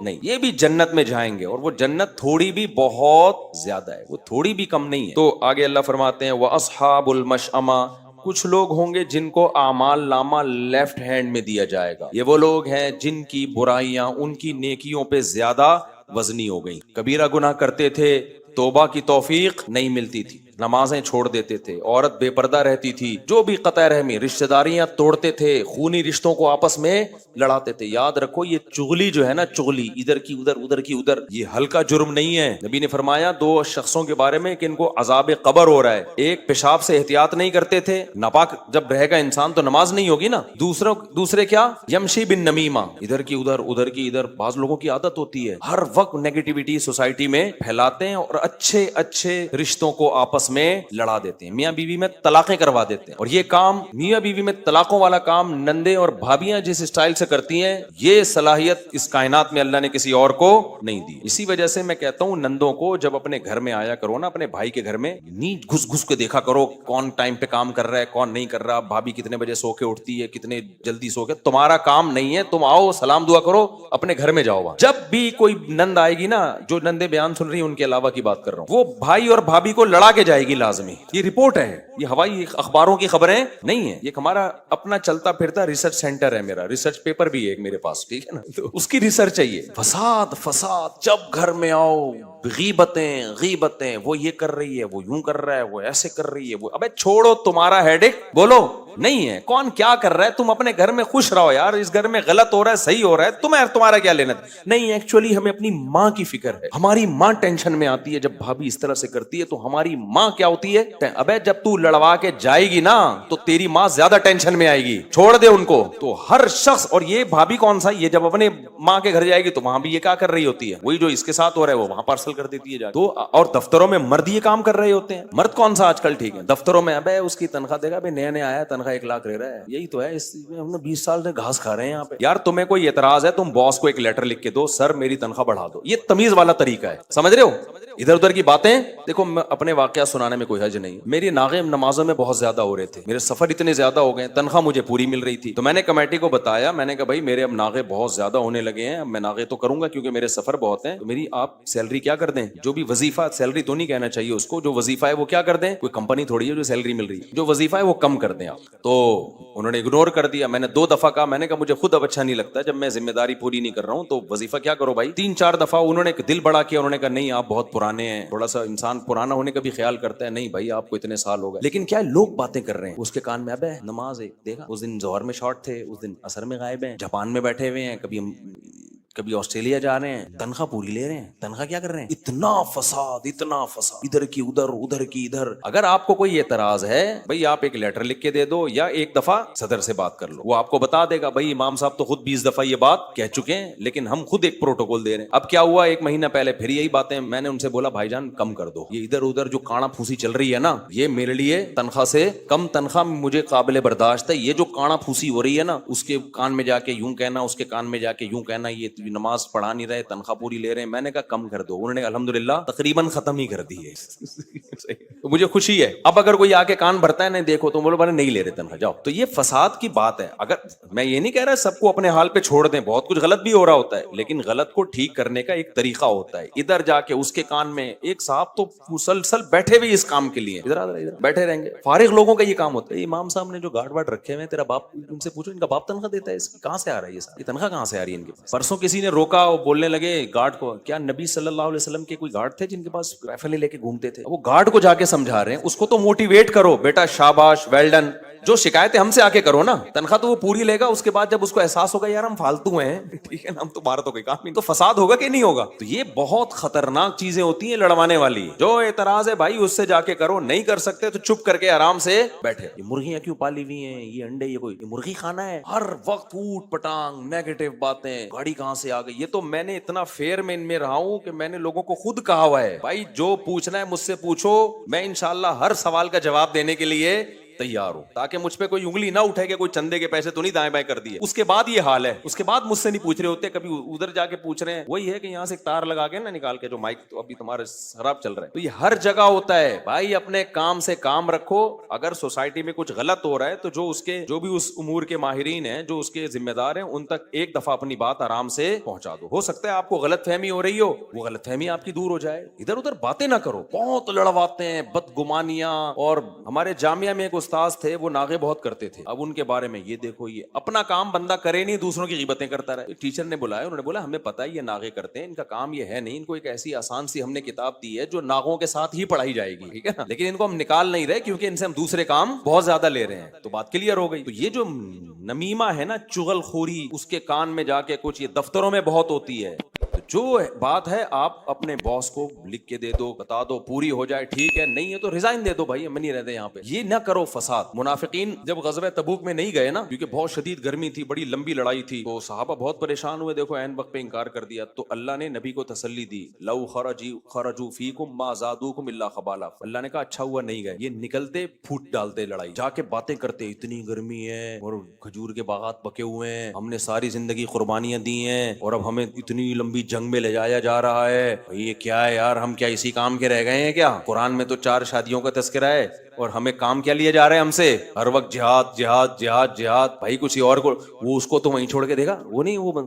نہیں, یہ بھی جنت میں جائیں گے. اور وہ جنت تھوڑی بھی بہت زیادہ ہے, وہ تھوڑی بھی کم نہیں ہے. تو آگے اللہ فرماتے ہیں واصحاب المشأمہ, کچھ لوگ ہوں گے جن کو اعمال نامہ لیفٹ ہینڈ میں دیا جائے گا. یہ وہ لوگ ہیں جن کی برائیاں ان کی نیکیوں پہ زیادہ وزنی ہو گئی. کبیرہ گناہ کرتے تھے, توبہ کی توفیق نہیں ملتی تھی, نمازیں چھوڑ دیتے تھے, عورت بے پردہ رہتی تھی, جو بھی قطع رحمی, رشتہ داریاں توڑتے تھے, خونی رشتوں کو آپس میں لڑاتے تھے. یاد رکھو یہ چغلی جو ہے نا, چغلی ادھر کی ادھر, ادھر کی ادھر, یہ ہلکا جرم نہیں ہے. نبی نے فرمایا 2 شخصوں کے بارے میں کہ ان کو عذاب قبر ہو رہا ہے. ایک پیشاب سے احتیاط نہیں کرتے تھے, ناپاک جب رہے گا انسان تو نماز نہیں ہوگی نا. دوسرے کیا؟ یمشی بن نمیمہ, ادھر کی ادھر, ادھر کی ادھر. بعض لوگوں کی عادت ہوتی ہے ہر وقت نیگیٹیوٹی سوسائٹی میں پھیلاتے ہیں اور اچھے رشتوں کو آپس میں لڑا دیتے ہیں. میاں بیوی میں طلاقیں کروا دیتے ہیں. اور یہ کام میاں بیوی میں طلاقوں والا کام نندے اور بھابیاں جس اسٹائل سے کرتی ہیں, یہ صلاحیت اس کائنات میں اللہ نے کسی اور کو نہیں دی. اسی وجہ سے میں کہتا ہوں نندوں کو جب اپنے گھر میں آیا کرو نا, اپنے بھائی کے گھر میں نیچ گھس گھس کے دیکھا کرو کون ٹائم پہ کام کر رہا ہے کون نہیں کر رہا, بھابی کتنے بجے سو کے اٹھتی ہے, کتنے جلدی سو کے. تمہارا کام نہیں ہے, تم آؤ سلام دعا کرو, اپنے گھر میں جاؤ. جب بھی کوئی نند آئے گی نا, جو نندے بیان سن رہی ہیں ان کے علاوہ کی بات کر رہا ہوں, وہ بھائی اور بھابی کو لڑا کے جائے گی لازمی. یہ رپورٹ ہے, یہ ہوائی اخباروں کی خبریں نہیں ہیں. یہ ہمارا اپنا چلتا پھرتا ریسرچ سینٹر ہے, میرا ریسرچ پیپر بھی ہے ایک میرے پاس, ٹھیک ہے نا, تو اس کی ریسرچ چاہیے. فساد جب گھر میں آؤ, غیبتیں, وہ یہ کر رہی ہے, وہ یوں کر رہا ہے, وہ ایسے کر رہی ہے, وہ. ابے چھوڑو, تمہارا ہیڈک بولو نہیں ہے. کون کیا کر رہا ہے, تم اپنے گھر میں خوش رہو یار. اس گھر میں غلط ہو رہا ہے, صحیح ہو رہا ہے, تمہارا کیا لینا نہیں. ایکچولی ہمیں اپنی ماں کی فکر ہے. ہماری ماں ٹینشن میں آتی ہے جب بھابی اس طرح سے کرتی ہے, تو ہماری ماں کیا ہوتی ہے. ابے جب تو لڑوا کے جائے گی نا تو تیری ماں زیادہ ٹینشن میں آئے گی, چھوڑ دے ان کو. تو ہر شخص, اور یہ بھابی کون سا, یہ جب اپنے ماں کے گھر جائے گی تو وہاں بھی یہ کیا کر رہی ہوتی ہے, وہی جو اس کے ساتھ ہو رہا ہے وہ وہاں پارسل کر دیتی ہے جا. تو اور دفتروں میں مرد یہ کام کر رہے ہوتے ہیں. مرد کون سا آج کل ٹھیک ہے, دفتروں میں ابے اس کی تنخواہ دے گا, نیا نیا آیا تنخواہ 1 لاکھ لے رہا ہے, یہی تو ہے. ہم نے 20 سال سے گھاس کھا رہے ہیں یہاں پہ. یار تمہیں کوئی اعتراض ہے, تم باس کو ایک لیٹر لکھ کے دو, سر میری تنخواہ بڑھا دو. یہ تمیز والا طریقہ ہے, سمجھ رہے ہو. ادھر ادھر کی باتیں دیکھو, اپنے واقعہ سنانے میں کوئی حرج نہیں. میری ناغے نمازوں میں بہت زیادہ ہو رہے تھے, میرے سفر اتنے زیادہ ہو گئے, تنخواہ مجھے پوری مل رہی تھی. تو میں نے کمیٹی کو بتایا, میں نے کہا بھائی میرے اب ناغے بہت زیادہ ہونے لگے ہیں, اب میں ناغے تو کروں گا کیونکہ میرے سفر بہت ہیں, تو میری آپ سیلری کیا کر دیں, جو بھی وظیفہ, سیلری تو نہیں کہنا چاہیے اس کو, جو وظیفہ ہے وہ کیا کر دیں, کوئی کمپنی تھوڑی ہے جو سیلری مل رہی ہے, جو وظیفہ ہے وہ کم کر دیں آپ. تو انہوں نے اگنور کر دیا. میں نے 2 دفعہ کہا, میں نے کہا مجھے خود اب اچھا نہیں لگتا جب میں ذمہ داری پوری نہیں کر رہا ہوں, تو وظیفہ کیا کرو بھائی. 3-4 دفعہ انہوں نے دل بڑا کیا, انہوں نے کہا نہیں آپ بہت پرانے ہیں, تھوڑا سا انسان پرانا ہونے کا بھی خیال کرتا ہے, نہیں بھائی آپ کو اتنے سال ہو گئے. لیکن کیا لوگ باتیں کر رہے ہیں اس کے کان میں, اب ہے نماز ایک دیکھا, اس دن ظہر میں شارٹ تھے, اس دن عصر میں غائب ہیں, جاپان میں بیٹھے ہوئے ہیں, کبھی آسٹریلیا جا رہے ہیں، تنخواہ پوری لے رہے ہیں، تنخواہ کیا کر رہے ہیں؟ اتنا فساد، ادھر کی ادھر، ادھر کی ادھر۔ اگر آپ کو کوئی اعتراض ہے بھائی، آپ ایک لیٹر لکھ کے دے دو یا ایک دفعہ صدر سے بات کر لو، وہ آپ کو بتا دے گا بھائی امام صاحب تو خود 20 دفعہ یہ بات کہہ چکے ہیں، لیکن ہم خود ایک پروٹوکول دے رہے ہیں۔ اب کیا ہوا، ایک مہینہ پہلے پھر یہی باتیں، میں نے ان سے بولا بھائی جان کم کر دو، یہ ادھر ادھر جو کانا پھوسی چل رہی ہے نا، یہ میرے لیے تنخواہ سے کم تنخواہ مجھے قابل برداشت ہے، یہ جو کانا پھوسی ہو رہی ہے نا، اس کے کان میں جا کے یوں کہنا، اس کے کان میں جا کے یوں کہنا، یہ نماز پڑھا نہیں رہے، تنخواہ پوری لے رہے ہیں۔ میں نے کہا کم کر دو، انہوں نے الحمدللہ تقریباً ختم ہی کر دی ہے۔ تو مجھے خوشی ہے۔ اب اگر کوئی آ کے کان بھرتا ہے نہیں دیکھو تو بولو بھائی نہیں لے رہے تنخواہ، جاؤ۔ تو یہ فساد کی بات ہے۔ اگر میں یہ نہیں کہہ رہا سب کو اپنے حال پہ چھوڑ دیں، بہت کچھ غلط بھی ہو رہا ہوتا ہے، لیکن غلط کو ٹھیک کرنے کا ایک طریقہ ہوتا ہے۔ ادھر جا کے اس کے کان میں، ایک صاحب تو مسلسل بیٹھے ہوئے اس کام کے لیے، ادھر بیٹھے رہیں گے، فارغ لوگوں کا یہ کام ہوتا ہے۔ امام صاحب نے جو گارڈ وارڈ رکھے ہوئے ہیں، تیرا باپ، ان سے پوچھو ان کا باپ تنخواہ دیتا ہے، اس کی کہاں سے آ رہا ہے یہ تنخواہ کہاں سے آ رہی ہے ان کے پاس؟ پرسوں کسی نے روکا، وہ بولنے لگے گارڈ کو، کیا نبی صلی اللہ علیہ وسلم کے کوئی گارڈ تھے جن کے پاس رائفلیں لے کے گھومتے تھے؟ وہ گارڈ کو جا کے سمجھا رہے ہیں، اس کو تو موٹیویٹ کرو، بیٹا شاباش، ویل ڈن، جو شکایتیں ہم سے آ کے کرو نا، تنخواہ تو وہ پوری لے گا، اس کے بعد جب اس کو احساس ہوگا یار ہم فالتو ہیں، ٹھیک ہے نا، ہم تمہارا تو کوئی کام نہیں، تو فساد ہوگا کہ نہیں ہوگا؟ تو یہ بہت خطرناک چیزیں ہوتی ہیں لڑوانے والی۔ جو اعتراض ہے بھائی اس سے جا کے کرو، نہیں کر سکتے تو چپ کر کے آرام سے بیٹھے۔ یہ مرغیاں کیوں پالی ہوئی ہیں، یہ انڈے، یہ کوئی مرغی کھانا ہے؟ ہر وقت اوٹ پٹانگ نیگیٹو باتیں، گاڑی کہاں سے آ گئی؟ یہ تو میں نے اتنا فیئر میں ان میں رہا ہوں کہ میں نے لوگوں کو خود کہا ہوا ہے بھائی جو پوچھنا ہے مجھ سے پوچھو، میں انشاءاللہ ہر سوال کا جواب دینے کے لیے تیار ہوں، تاکہ مجھ پہ کوئی انگلی نہ اٹھے کہ کوئی چندے کے پیسے تو نہیں دائیں بائیں کر دیے۔ اس کے بعد یہ حال ہے، اس کے بعد مجھ سے نہیں پوچھ رہے ہوتے، کبھی ادھر جا کے پوچھ رہے ہیں، وہی ہے کہ یہاں سے ایک تار لگا کے نا نکال کے، جو مائک تو ابھی تمہارے خراب چل رہا ہے، تو یہ ہر جگہ ہوتا ہے بھائی۔ اپنے کام سے کام رکھو، اگر سوسائٹی میں کچھ غلط ہو رہا ہے تو جو بھی اس امور کے ماہرین ہیں، جو اس کے ذمہ دار ہیں، ان تک ایک دفعہ اپنی بات آرام سے پہنچا دو۔ ہو سکتا ہے آپ کو غلط فہمی ہو رہی ہو، وہ غلط فہمی آپ کی دور ہو جائے۔ ادھر ادھر باتیں نہ کرو، بہت لڑواتے ہیں، بدگمانیاں۔ اور ہمارے جامعہ میں ایک استاذ تھے، وہ ناغے بہت کرتے تھے، اب ان کے بارے میں یہ دیکھو، یہ اپنا کام بندہ کرے نہیں، دوسروں کی غیبتیں کرتا رہے۔ ٹیچر نے بلایا، انہوں نے بولا ہمیں پتہ ہے یہ ناغے کرتے ہیں، ان کا کام یہ ہے نہیں، ان کو ایک ایسی آسان سی ہم نے کتاب دی ہے جو ناغوں کے ساتھ ہی پڑھائی جائے گی، ٹھیک ہے نا، لیکن ان کو ہم نکال نہیں رہے کیونکہ ان سے ہم دوسرے کام بہت زیادہ لے رہے ہیں۔ تو بات کلیئر ہو گئی۔ تو یہ جو نمیمہ ہے نا، چغل خوری، اس کے کان میں جا کے کچھ، یہ دفتروں میں بہت ہوتی ہے۔ جو بات ہے آپ اپنے باس کو لکھ کے دے دو، بتا دو، پوری ہو جائے ٹھیک ہے، نہیں ہے تو ریزائن دے دو بھائی، ہم نہیں رہتے یہاں پہ۔ یہ نہ کرو فساد۔ منافقین جب غزوہ تبوک میں نہیں گئے نا، کیونکہ بہت شدید گرمی تھی، بڑی لمبی لڑائی تھی، تو صحابہ بہت پریشان ہوئے، دیکھو عین وقت پہ انکار کر دیا، تو اللہ نے نبی کو تسلی دی، لو خرجوا فیکم ما زادوکم الا خبالا، اللہ نے کہا اچھا ہوا نہیں گئے، یہ نکلتے پھوٹ ڈالتے لڑائی، جا کے باتیں کرتے، اتنی گرمی ہے اور کھجور کے باغات پکے ہوئے ہیں، ہم نے ساری زندگی قربانیاں دی ہیں اور اب ہمیں اتنی لمبی جنگ میں لے جایا جا رہا ہے، یہ کیا ہے یار، ہم کیا اسی کام کے رہ گئے ہیں کیا؟ قرآن میں تو 4 شادیوں کا تذکرہ ہے اور ہمیں کام کیا لیے جا رہے ہیں ہم سے؟ ہر وقت جہاد جہاد جہاد جہاد۔ بھائی کسی اور کو، وہ اس کو تو وہیں چھوڑ کے دے گا، وہ نہیں، وہ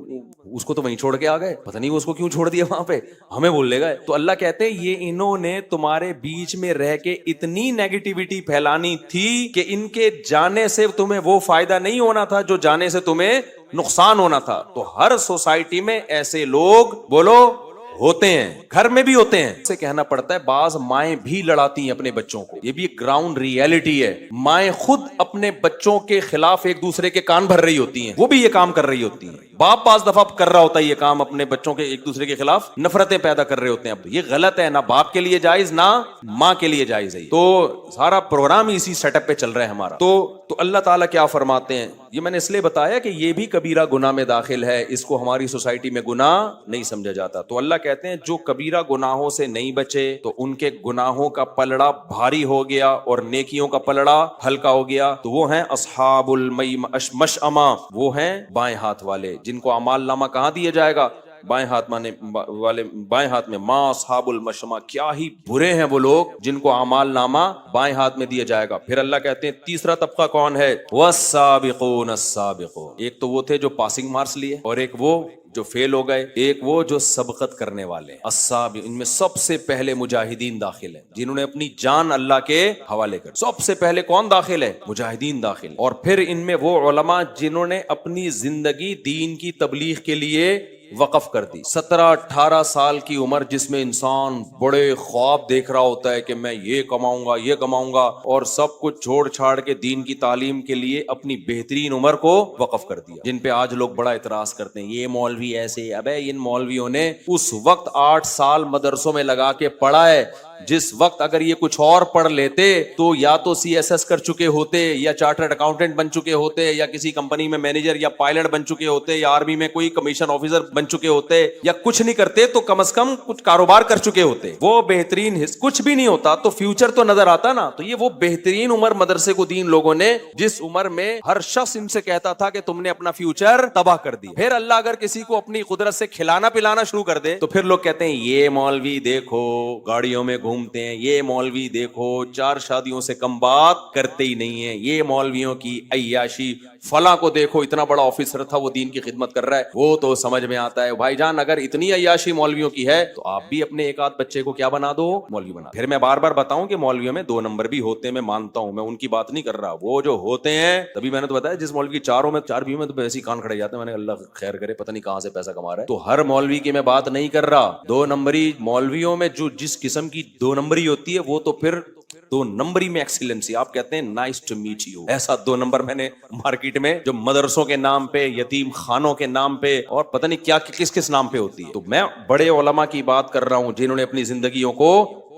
اس کو تو وہیں چھوڑ کے آ گئے، پتہ نہیں وہ اس کو کیوں چھوڑ دیا وہاں پہ، ہمیں بول لے گا۔ تو اللہ کہتے ہیں یہ انہوں نے تمہارے بیچ میں رہ کے اتنی نیگیٹیوٹی پھیلانی تھی کہ ان کے جانے سے تمہیں وہ فائدہ نہیں ہونا تھا جو جانے سے تمہیں نقصان ہونا تھا۔ تو ہر سوسائٹی میں ایسے لوگ بولو ہوتے ہیں، گھر میں بھی ہوتے ہیں۔ سے کہنا پڑتا ہے بعض مائیں بھی لڑاتی ہیں اپنے بچوں کو، یہ بھی ایک گراؤنڈ ریئلٹی ہے۔ مائیں خود اپنے بچوں کے خلاف ایک دوسرے کے کان بھر رہی ہوتی ہیں، وہ بھی یہ کام کر رہی ہوتی ہیں۔ باپ بعض دفعہ کر رہا ہوتا ہے یہ کام، اپنے بچوں کے ایک دوسرے کے خلاف نفرتیں پیدا کر رہے ہوتے ہیں۔ اب یہ غلط ہے، نہ باپ کے لیے جائز نہ ماں کے لیے جائز ہے۔ تو سارا پروگرام اسی سیٹ اپ پہ چل رہا ہے ہمارا۔ تو اللہ تعالیٰ کیا فرماتے ہیں، یہ میں نے اس لیے بتایا کہ یہ بھی کبیرہ گناہ میں داخل ہے، اس کو ہماری سوسائٹی میں گناہ نہیں سمجھا جاتا۔ تو اللہ کہتے ہیں جو کبیرہ گناہوں سے نہیں بچے تو ان کے گناہوں کا پلڑا بھاری ہو گیا اور نیکیوں کا پلڑا ہلکا ہو گیا۔ تو وہ ہیں اصحاب المشأمہ، وہ ہیں بائیں ہاتھ والے، جن کو اعمال نامہ کہاں دیا جائے گا؟ بائیں ہاتھ والے، بائیں ہاتھ میں۔ ما اصحاب المشأمہ، کیا ہی برے ہیں وہ لوگ جن کو اعمال نامہ بائیں ہاتھ میں دیا جائے گا۔ پھر اللہ کہتے ہیں تیسرا طبقہ کون ہے؟ والسابقون السابقون، ایک تو وہ تھے جو پاسنگ مارکس لیے، اور ایک وہ جو فیل ہو گئے، ایک وہ جو سبقت کرنے والے۔ السابق، ان میں سب سے پہلے مجاہدین داخل ہیں، جنہوں نے اپنی جان اللہ کے حوالے کر۔ سب سے پہلے کون داخل ہے؟ مجاہدین داخل۔ اور پھر ان میں وہ علماء جنہوں نے اپنی زندگی دین کی تبلیغ کے لیے وقف کر دی. 17-18 سال کی عمر جس میں انسان بڑے خواب دیکھ رہا ہوتا ہے کہ میں یہ کماؤں گا یہ کماؤں گا, اور سب کچھ چھوڑ چھاڑ کے دین کی تعلیم کے لیے اپنی بہترین عمر کو وقف کر دیا. جن پہ آج لوگ بڑا اعتراض کرتے ہیں یہ مولوی ایسے. ابے ان مولویوں نے اس وقت 8 سال مدرسوں میں لگا کے پڑھا ہے جس وقت اگر یہ کچھ اور پڑھ لیتے تو یا تو CSS کر چکے ہوتے, یا چارٹرڈ اکاؤنٹنٹ بن چکے ہوتے, یا کسی کمپنی میں مینیجر یا پائلٹ بن چکے ہوتے, یا آرمی میں کوئی کمیشن آفیسر بن چکے ہوتے, یا کچھ نہیں کرتے تو کم از کم کچھ کاروبار کر چکے ہوتے. وہ بہترین کچھ بھی نہیں ہوتا تو فیوچر تو نظر آتا نا. تو یہ وہ بہترین عمر مدرسے کو دین لوگوں نے, جس عمر میں ہر شخص ان سے کہتا تھا کہ تم نے اپنا فیوچر تباہ کر دی. پھر اللہ اگر کسی کو اپنی قدرت سے کھلانا پلانا شروع کر دے تو پھر لوگ کہتے ہیں یہ مولوی دیکھو گاڑیوں میں گھومتے ہیں, یہ مولوی دیکھو 4 شادیوں سے کم بات کرتے ہی نہیں ہیں, یہ مولویوں کی عیاشی, فلاں کو دیکھو اتنا بڑا آفیسر تھا وہ دین کی خدمت کر رہا ہے. وہ تو سمجھ میں آتا ہے بھائی جان, اگر اتنی عیاشی مولویوں کی ہے تو آپ بھی اپنے ایک آدھ بچے کو کیا بنا دو, مولوی بنا. پھر میں بار بار بتاؤں کہ مولویوں میں 2 نمبر بھی ہوتے ہیں, میں مانتا ہوں, میں ان کی بات نہیں کر رہا. وہ جو ہوتے ہیں, تبھی میں نے تو بتایا جس مولوی کی 4 بیوی میں تو ایسے ہی کان کھڑے جاتے ہیں, میں نے اللہ خیر کرے پتہ نہیں کہاں سے پیسہ کما رہا ہے. تو ہر مولوی کی میں بات نہیں کر رہا. 2 نمبری مولویوں میں جو جس قسم کی 2 نمبری ہوتی ہے وہ تو پھر 2 نمبری میں ایکسیلنسی, آپ کہتے ہیں نائس ٹو میٹ یو, ایسا 2 نمبر میں نے مارکیٹ میں جو مدرسوں کے نام پہ, یتیم خانوں کے نام پہ, اور پتہ نہیں کیا کس کس نام پہ ہوتی ہے. تو میں بڑے علماء کی بات کر رہا ہوں جنہوں نے اپنی زندگیوں کو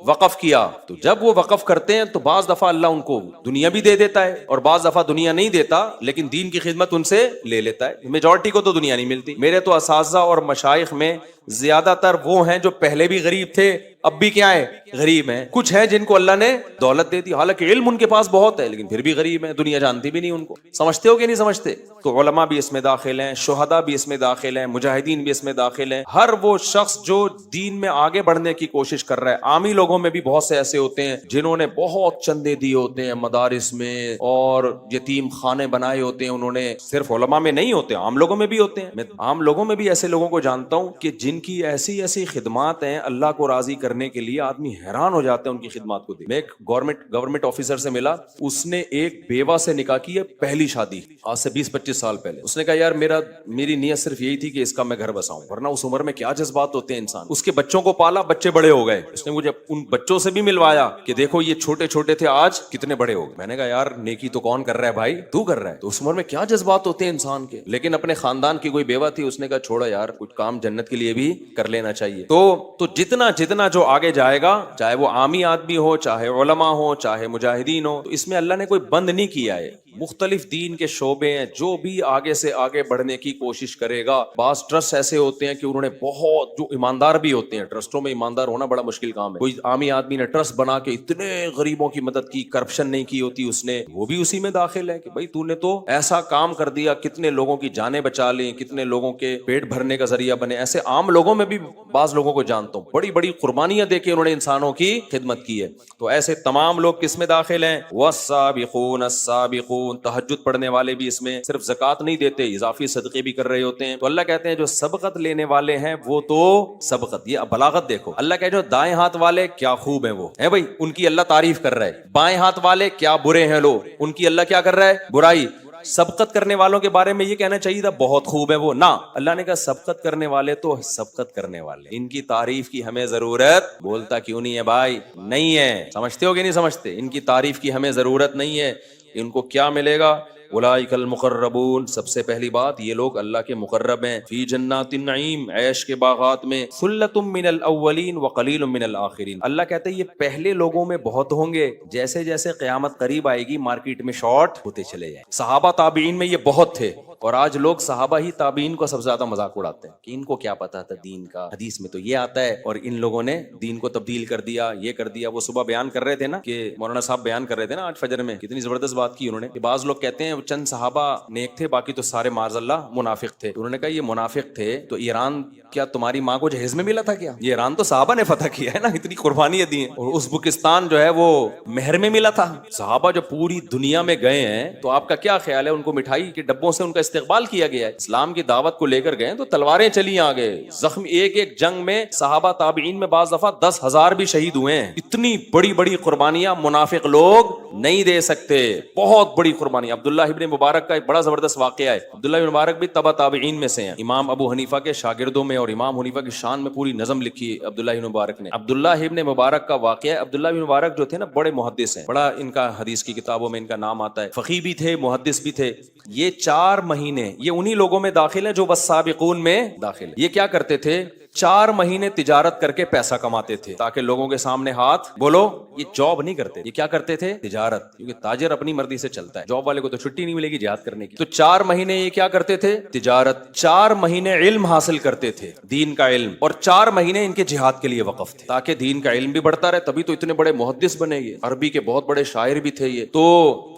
وقف کیا. تو جب وہ وقف کرتے ہیں تو بعض دفعہ اللہ ان کو دنیا بھی دے دیتا ہے, اور بعض دفعہ دنیا نہیں دیتا لیکن دین کی خدمت ان سے لے لیتا ہے. میجورٹی کو تو دنیا نہیں ملتی. میرے تو اساتذہ اور مشائخ میں زیادہ تر وہ ہیں جو پہلے بھی غریب تھے, اب بھی کیا ہے, غریب ہیں. کچھ ہیں جن کو اللہ نے دولت دے دی, حالانکہ علم ان کے پاس بہت ہے لیکن پھر بھی غریب ہیں, دنیا جانتی بھی نہیں ان کو. سمجھتے ہو کہ نہیں سمجھتے؟ تو علماء بھی اس میں داخل ہیں, شہداء بھی اس میں داخل ہیں, مجاہدین بھی اس میں داخل ہیں. ہر وہ شخص جو دین میں آگے بڑھنے کی کوشش کر رہا ہے. عامی لوگوں میں بھی بہت سے ایسے ہوتے ہیں جنہوں نے بہت چندے دیے ہوتے ہیں مدارس میں, اور یتیم خانے بنائے ہوتے ہیں انہوں نے. صرف علماء میں نہیں ہوتے, عام لوگوں میں بھی ہوتے ہیں. میں عام لوگوں میں بھی ایسے لوگوں کو جانتا ہوں کہ جن کی ایسی ایسی خدمات ہیں, اللہ کو راضی کرنے کے لیے آدمی حیران ہو جاتا ہے ان کی خدمات کو دیکھ. میں ایک گورنمنٹ آفیسر سے ملا, اس نے ایک بیوہ سے نکاح کی ہے, پہلی شادی آج سے 20-25 سال پہلے. اس نے کہا یار میری نیت صرف یہی تھی کہ اس کا میں گھر بساؤں, ورنہ اس عمر میں کیا جذبات ہوتے ہیں انسان. اس کے بچوں کو پالا, بچے بڑے ہو گئے. اس نے مجھے ان بچوں سے بھی ملوایا کہ دیکھو یہ چھوٹے چھوٹے تھے آج کتنے بڑے ہو گئے. میں نے کہا یار نیکی تو کون کر رہا ہے بھائی, تو کر رہا ہے. تو اس عمر میں کیا جذبات ہوتے ہیں انسان کے. لیکن اپنے خاندان کی کوئی بیوہ تھی, اس نے کہا چھوڑا یار, کچھ کام جنت کے لیے بھی کر لینا چاہیے. تو جتنا جو آگے جائے گا, چاہے وہ عامی آدمی ہو, چاہے علماء ہو, چاہے مجاہدین ہو, تو اس میں اللہ نے کوئی بند نہیں کیا ہے. مختلف دین کے شعبے ہیں, جو بھی آگے سے آگے بڑھنے کی کوشش کرے گا. بعض ٹرسٹ ایسے ہوتے ہیں کہ انہوں نے بہت, جو ایماندار بھی ہوتے ہیں, ٹرسٹوں میں ایماندار ہونا بڑا مشکل کام ہے. کوئی عامی آدمی نے ٹرسٹ بنا کے اتنے غریبوں کی مدد کی, کرپشن نہیں کی ہوتی اس نے, وہ بھی اسی میں داخل ہے کہ بھائی تو نے تو ایسا کام کر دیا, کتنے لوگوں کی جانیں بچا لیں, کتنے لوگوں کے پیٹ بھرنے کا ذریعہ بنے. ایسے عام لوگوں میں بھی بعض لوگوں کو جانتا ہوں, بڑی بڑی قربانیاں دے کے انہوں نے انسانوں کی خدمت کی ہے. تو ایسے تمام لوگ کس میں داخل ہیں؟ والسابقون السابقون. تہجد پڑھنے والے بھی اس میں, صرف زکات نہیں دیتے, اضافی صدقے بھی کر رہے ہوتے ہیں. تو اللہ کہتے ہیں جو سبقت لینے والے ہیں وہ تو سبقت, یہ بلاغت دیکھو. اللہ کہتے ہیں جو دائیں ہاتھ والے کیا خوب ہیں وہ ہیں بھائی, ان کی اللہ تعریف کر رہا ہے. بائیں ہاتھ والے کیا برے ہیں لو, ان کی اللہ کیا کر رہا ہے, برائی. سبقت کرنے والوں کے بارے میں یہ کہنا چاہیے تھا بہت خوب ہے وہ, نہ, اللہ نے کہا سبقت کرنے والے تو سبقت کرنے والے, ان کی تعریف کی ہمیں ضرورت. بولتا کیوں نہیں ہے بھائی؟ نہیں ہے. سمجھتے ہو کہ نہیں سمجھتے؟ ان کی تعریف کی ہمیں ضرورت نہیں ہے. ان کو کیا ملے گا؟ اولئک المقربون. سب سے پہلی بات, یہ لوگ اللہ کے مقرب ہیں. فی جنات النعیم, عیش کے باغات میں. ثلۃ من الاولین وقلیل من الاخرین. اللہ کہتے ہیں یہ پہلے لوگوں میں بہت ہوں گے, جیسے جیسے قیامت قریب آئے گی مارکیٹ میں شارٹ ہوتے چلے جائیں. صحابہ تابعین میں یہ بہت تھے, اور آج لوگ صحابہ ہی تابعین کو سب سے زیادہ مذاق اڑاتے ہیں کہ ان کو کیا پتا تھا دین کا, حدیث میں تو یہ آتا ہے, اور ان لوگوں نے دین کو تبدیل کر دیا, یہ کر دیا. وہ صبح بیان کر رہے تھے نا, کہ مولانا صاحب بیان کر رہے تھے نا آج فجر میں, کتنی زبردست بات کی انہوں نے, کہ بعض لوگ کہتے ہیں چند صحابہ نیک تھے, باقی تو سارے معاذ اللہ منافق تھے. انہوں نے کہا یہ منافق تھے تو ایران کیا تمہاری ماں کو جہیز میں ملا تھا کیا؟ یہ ایران تو صحابہ نے فتح کیا ہے نا, اتنی قربانیاں دی ہیں. اور ازبکستان جو ہے وہ مہر میں ملا تھا. صحابہ جو پوری دنیا میں گئے ہیں, تو آپ کا کیا خیال ہے, ان کو مٹھائی کے ڈبوں سے ان کا استقبال کیا گیا ہے. اسلام کی دعوت کو لے کر گئے تو تلواریں چلی آگے, زخم ایک ایک جنگ میں صحابہ تابعین میں بعض دفعہ 10,000 بھی شہید ہوئے ہیں. اتنی بڑی بڑی قربانیاں منافق لوگ نہیں دے سکتے. بہت بڑی قربانی. عبداللہ ابن مبارک کا ایک بڑا زبردست واقعہ ہے. عبداللہ ابن مبارک بھی تبع تابعین میں سے ہیں. امام ابو حنیفہ کے شاگردوں میں, اور امام حنیفہ کی شان میں پوری نظم لکھی ہے عبداللہ ابن مبارک نے. عبداللہ ابن مبارک کا واقعہ ہے. عبداللہ ابن مبارک جو تھے نا بڑے محدث ہیں, بڑا ان کا حدیث کی کتابوں میں ان کا نام آتا ہے. فقیہ بھی تھے, محدث بھی تھے. یہ 4 مہینے یہ انہی لوگوں میں داخل ہیں جو والسابقون میں داخل ہیں. یہ کیا کرتے تھے, 4 مہینے تجارت کر کے پیسہ کماتے تھے تاکہ لوگوں کے سامنے ہاتھ بولو. یہ جاب نہیں کرتے, یہ کیا کرتے تھے, تجارت, کیونکہ تاجر اپنی مرضی سے چلتا ہے. جاب والے کو تو چھٹی نہیں ملے گی جہاد کرنے کی. تو 4 مہینے یہ کیا کرتے تھے, تجارت. 4 مہینے علم حاصل کرتے تھے, دین کا علم, اور 4 مہینے ان کے جہاد کے لیے وقف تھے تاکہ دین کا علم بھی بڑھتا رہے. تبھی تو اتنے بڑے محدث بنے. یہ عربی کے بہت بڑے شاعر بھی تھے یہ تو.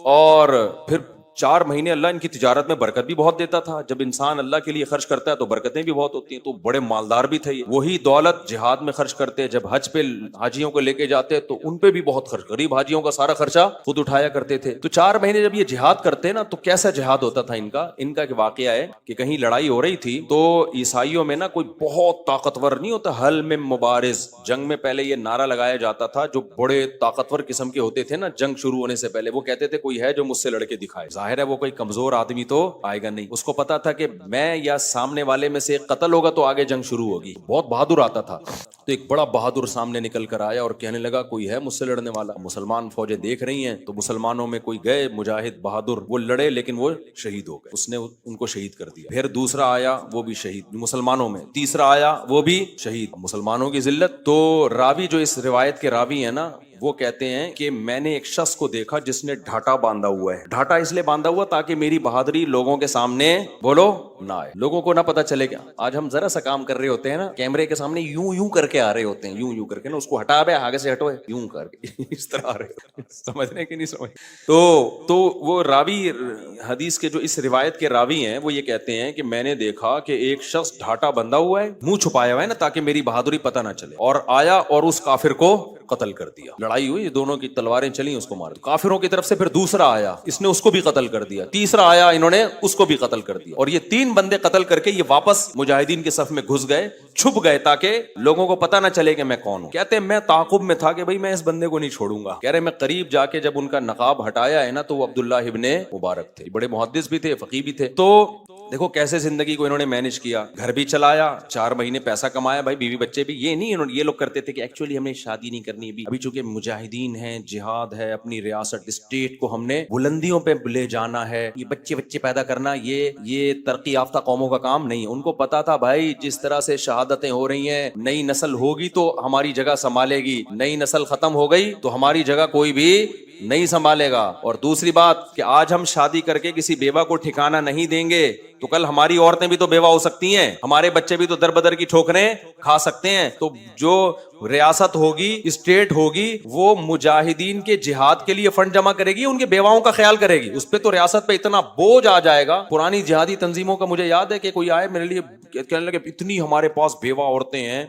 اور پھر 4 مہینے اللہ ان کی تجارت میں برکت بھی بہت دیتا تھا. جب انسان اللہ کے لیے خرچ کرتا ہے تو برکتیں بھی بہت ہوتی ہیں. تو بڑے مالدار بھی تھے. وہی دولت جہاد میں خرچ کرتے. جب حج پہ حاجیوں کو لے کے جاتے تو ان پہ بھی بہت خرچ, غریب حاجیوں کا سارا خرچہ خود اٹھایا کرتے تھے. تو 4 مہینے جب یہ جہاد کرتے نا تو کیسا جہاد ہوتا تھا ان کا. ان کا ایک واقعہ ہے کہ کہیں لڑائی ہو رہی تھی تو عیسائیوں میں نا کوئی بہت طاقتور نہیں ہوتا, حل میں مبارز, جنگ میں پہلے یہ نعرہ لگایا جاتا تھا. جو بڑے طاقتور قسم کے ہوتے تھے نا جنگ شروع ہونے سے پہلے, وہ کہتے تھے کوئی ہے جو مجھ سے لڑ کے دکھائے. ظاہر ہے وہ کوئی کمزور آدمی تو آئے گا نہیں. اس کو پتا تھا کہ میں یا سامنے والے میں سے قتل ہوگا تو آگے جنگ شروع ہوگی. بہت بہادر آتا تھا. تو ایک بڑا بہادر سامنے نکل کر آیا اور کہنے لگا کوئی ہے مجھ سے لڑنے والا. مسلمان فوجیں دیکھ رہی ہیں تو مسلمانوں میں کوئی گئے مجاہد بہادر, وہ لڑے لیکن وہ شہید ہو گئے. اس نے ان کو شہید کر دیا. پھر دوسرا آیا وہ بھی شہید مسلمانوں میں. تیسرا آیا وہ بھی شہید. مسلمانوں کی ذلت. تو راوی جو اس روایت کے راوی ہیں نا وہ کہتے ہیں کہ میں نے ایک شخص کو دیکھا جس نے ڈھاٹا باندھا ہوا ہے. ڈھاٹا اس لیے باندھا ہوا تاکہ میری بہادری لوگوں کے سامنے بولو نہ آئے, لوگوں کو نہ پتا چلے. گا آج ہم ذرا سا کام کر رہے ہوتے ہیں نا, کیمرے کے سامنے یوں کر کے آ رہے ہوتے ہیں, یوں کر کے نا, اس کو ہٹا بے آگے سے ہٹو, یوں کر کے اس طرح آ رہے ہوتے ہیں. سمجھ رہے کہ نہیں سمجھ. تو وہ راوی حدیث کے جو اس روایت کے راوی ہیں وہ یہ کہتے ہیں کہ میں نے دیکھا کہ ایک شخص ڈھاٹا بندھا ہوا ہے, منہ چھپایا ہوا ہے نا تاکہ میری بہادری پتہ نہ چلے, اور آیا اور اس کافر کو قتل کر دیا. لڑائی ہوئی, دونوں کی تلواریں چلیں, اس کو مار دیا. کافروں کی طرف سے پھر دوسرا آیا, اس نے اس کو بھی قتل کر دیا. تیسرا آیا, انہوں نے اس کو بھی قتل کر دیا. اور یہ 3 بندے قتل کر کے یہ واپس مجاہدین کے صف میں گھس گئے, چھپ گئے تاکہ لوگوں کو پتہ نہ چلے کہ میں کون ہوں. کہتے ہیں میں تعاقب میں تھا کہ بھائی میں اس بندے کو نہیں چھوڑوں گا. کہہ رہے میں قریب جا کے جب ان کا نقاب ہٹایا ہے نا تو وہ عبداللہ ابن مبارک تھے. بڑے محدث بھی تھے, فقیہ بھی تھے. تو دیکھو کیسے زندگی کو انہوں نے مینج کیا. گھر بھی چلایا, 4 مہینے پیسہ کمایا, بھائی بیوی بچے بھی. یہ نہیں انہوں نے, یہ لوگ کرتے تھے کہ ایکچولی ہمیں شادی نہیں کرنی ابھی چونکہ مجاہدین ہیں, جہاد ہے, اپنی ریاست اسٹیٹ کو ہم نے بلندیوں پہ لے جانا ہے, یہ بچے پیدا کرنا یہ ترقی یافتہ قوموں کا کام نہیں. ان کو پتا تھا بھائی جس طرح سے شہادتیں ہو رہی ہیں, نئی نسل ہوگی تو ہماری جگہ سنبھالے گی, نئی نسل ختم ہو گئی تو ہماری جگہ کوئی بھی نہیں سنبھالے گا. اور دوسری بات کہ آج ہم شادی کر کے کسی بیوہ کو ٹھکانہ نہیں دیں گے تو کل ہماری عورتیں بھی تو بیوہ ہو سکتی ہیں, ہمارے بچے بھی تو در بدر کی ٹھوکریں کھا سکتے ہیں. تو جو ریاست ہوگی, اسٹیٹ ہوگی, وہ مجاہدین کے جہاد کے لیے فنڈ جمع کرے گی, ان کے بیواؤں کا خیال کرے گی. اس پہ تو ریاست پہ اتنا بوجھ آ جائے گا. پرانی جہادی تنظیموں کا مجھے یاد ہے کہ کوئی آئے میرے لیے کہنے لگے اتنی ہمارے پاس بیوہ عورتیں ہیں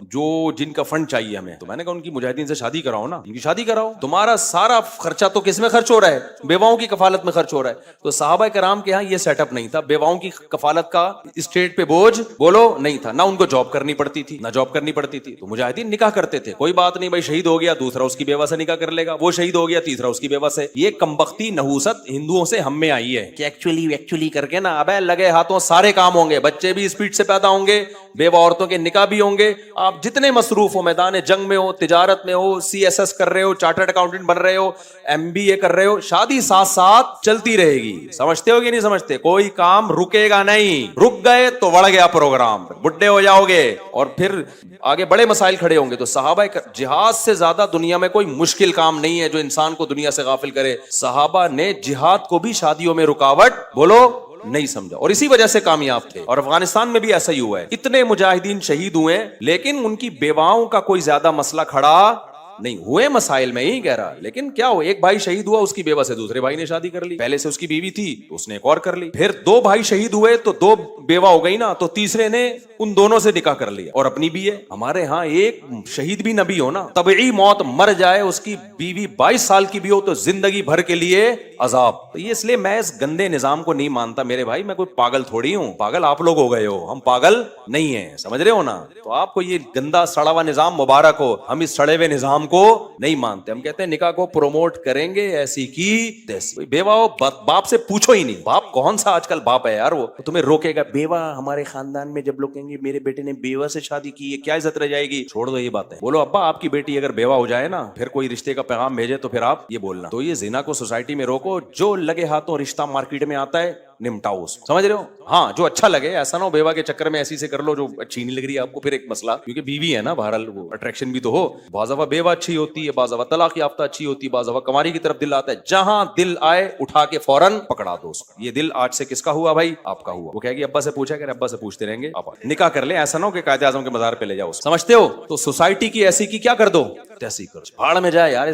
جن کا فنڈ چاہیے ہمیں. تو میں نے کہا ان کی مجاہدین سے شادی کراؤ نا, ان کی شادی کراؤ. تمہارا سارا خرچہ تو کس میں خرچ ہو رہا ہے, بیواؤں کی کفالت میں خرچ ہو رہا ہے. تو صحابہ کرام کے ہاں یہ سیٹ اپ نہیں تھا, بیواؤں کی کفالت کا اسٹیٹ پہ بوجھ بولو نہیں تھا, نہ ان کو جاب کرنی پڑتی تھی. تو مجاہدین نکاح کرتے تھے, کوئی بات نہیں بھائی شہید ہو گیا دوسرا اس کی بیوہ سے نکاح کر لے گا, وہ شہید ہو گیا تیسرا اس کی بیوہ سے. یہ کمبختی نحوست ہندوؤں سے ہم میں آئی ہے کہ ایکچولی کر کے نا ابے لگے ہاتھوں سارے کام ہوں گے, بچے بھی اسپیڈ سے پیدا ہوں گے, بیوہ عورتوں کے نکاح بھی ہوں گے, آپ جتنے مصروف ہو, میدان جنگ میں ہو, تجارت میں ہو, CSS کر رہے ہو, چارٹرڈ اکاؤنٹنٹ بن رہے ہو, MBA کر رہے ہو, شادی ساتھ ساتھ چلتی رہے گی. سمجھتے ہو کہ نہیں سمجھتے؟ کوئی کام رکے گا نہیں, رک گئے تو بڑھ گیا پروگرام, بڈھے ہو جاؤ گے اور پھر آگے بڑے مسائل کھڑے ہوں گے. تو صحابہ جہاد سے زیادہ دنیا میں کوئی مشکل کام نہیں ہے جو انسان کو دنیا سے غافل کرے. صحابہ نے جہاد کو بھی شادیوں میں رکاوٹ بولو نہیں سمجھا, اور اسی وجہ سے کامیاب تھے. اور افغانستان میں بھی ایسا ہی ہوا ہے, اتنے مجاہدین شہید ہوئے لیکن ان کی بیواؤں کا کوئی زیادہ مسئلہ کھڑا نہیں ہوئے. مسائل میں ہی کہہ رہا, لیکن کیا ہو, ایک بھائی شہید ہوا, اس کی بیوہ سے دوسرے بھائی نے شادی کر لی, پہلے سے اس کی بیوی تھی تو اس نے ایک اور کر لی. پھر 2 بھائی شہید ہوئے تو 2 بیوہ ہو گئی نا, تو تیسرے نے ان دونوں سے نکاح کر لیا اور اپنی بھی ہے. ہمارے ہاں ایک شہید بھی نبی ہو نا, طبعی موت مر جائے, اس کی بیوی 22 سال کی بھی ہو تو زندگی بھر کے لیے عذاب. تو یہ اس لیے میں اس گندے نظام کو نہیں مانتا میرے بھائی. میں کوئی پاگل تھوڑی ہوں, پاگل آپ لوگ ہو گئے ہو, ہم پاگل نہیں ہیں, سمجھ رہے ہو نا. تو آپ کو یہ گندا سڑا ہوا نظام مبارک ہو, ہم اس سڑے ہوئے نظام ہم کو نہیں مانتے. ہم کہتے ہیں نکاح کو پروموٹ کریں گے ایسی کی تیسی. بیوہ ہو باپ سے پوچھو ہی نہیں, باپ کون سا آج کل باپ ہے یار, وہ تمہیں روکے گا. بیوہ ہمارے خاندان میں جب لوگ کہیں گے میرے بیٹے نے بیوہ سے شادی کی ہے, کیا عزت رہ جائے گی. چھوڑ دو یہ باتیں. بولو ابا آپ کی بیٹی اگر بیوہ ہو جائے نا, پھر کوئی رشتے کا پیغام بھیجے تو پھر آپ یہ بولنا. تو یہ زنا کو سوسائٹی میں روکو, جو لگے ہاتھوں رشتہ مارکیٹ میں آتا ہے نمٹاؤ اس کو, سمجھ رہے ہو. ہاں جو اچھا لگے, ایسا نہ ہو بیوہ کے چکر میں ایسی سے کر لو جو اچھی نہیں لگ رہی ہے آپ کو, پھر ایک مسئلہ, کیونکہ بیوی ہے نا بہرحال, وہ اٹریکشن بھی تو ہو. بعض دفعہ بیوہ اچھی ہوتی ہے, بعض دفعہ طلاق یافتہ اچھی ہوتی ہے, بعض دفعہ کنواری کی طرف دل آتا ہے. جہاں دل آئے اٹھا کے فوراً پکڑا دو اس کو. یہ دل آج سے کس کا ہوا بھائی, آپ کا ہوا. وہ کہے گی ابا سے پوچھا کہ ابا سے پوچھتے رہیں گے, آپ نکاح کر لیں. ایسا نہ ہو کہ قائد اعظم کے مزار پہ لے جاؤ, سمجھتے ہو. تو سوسائٹی کی ایسی کی کیا کر دو, تیسی کر بھاڑ میں جائے یار.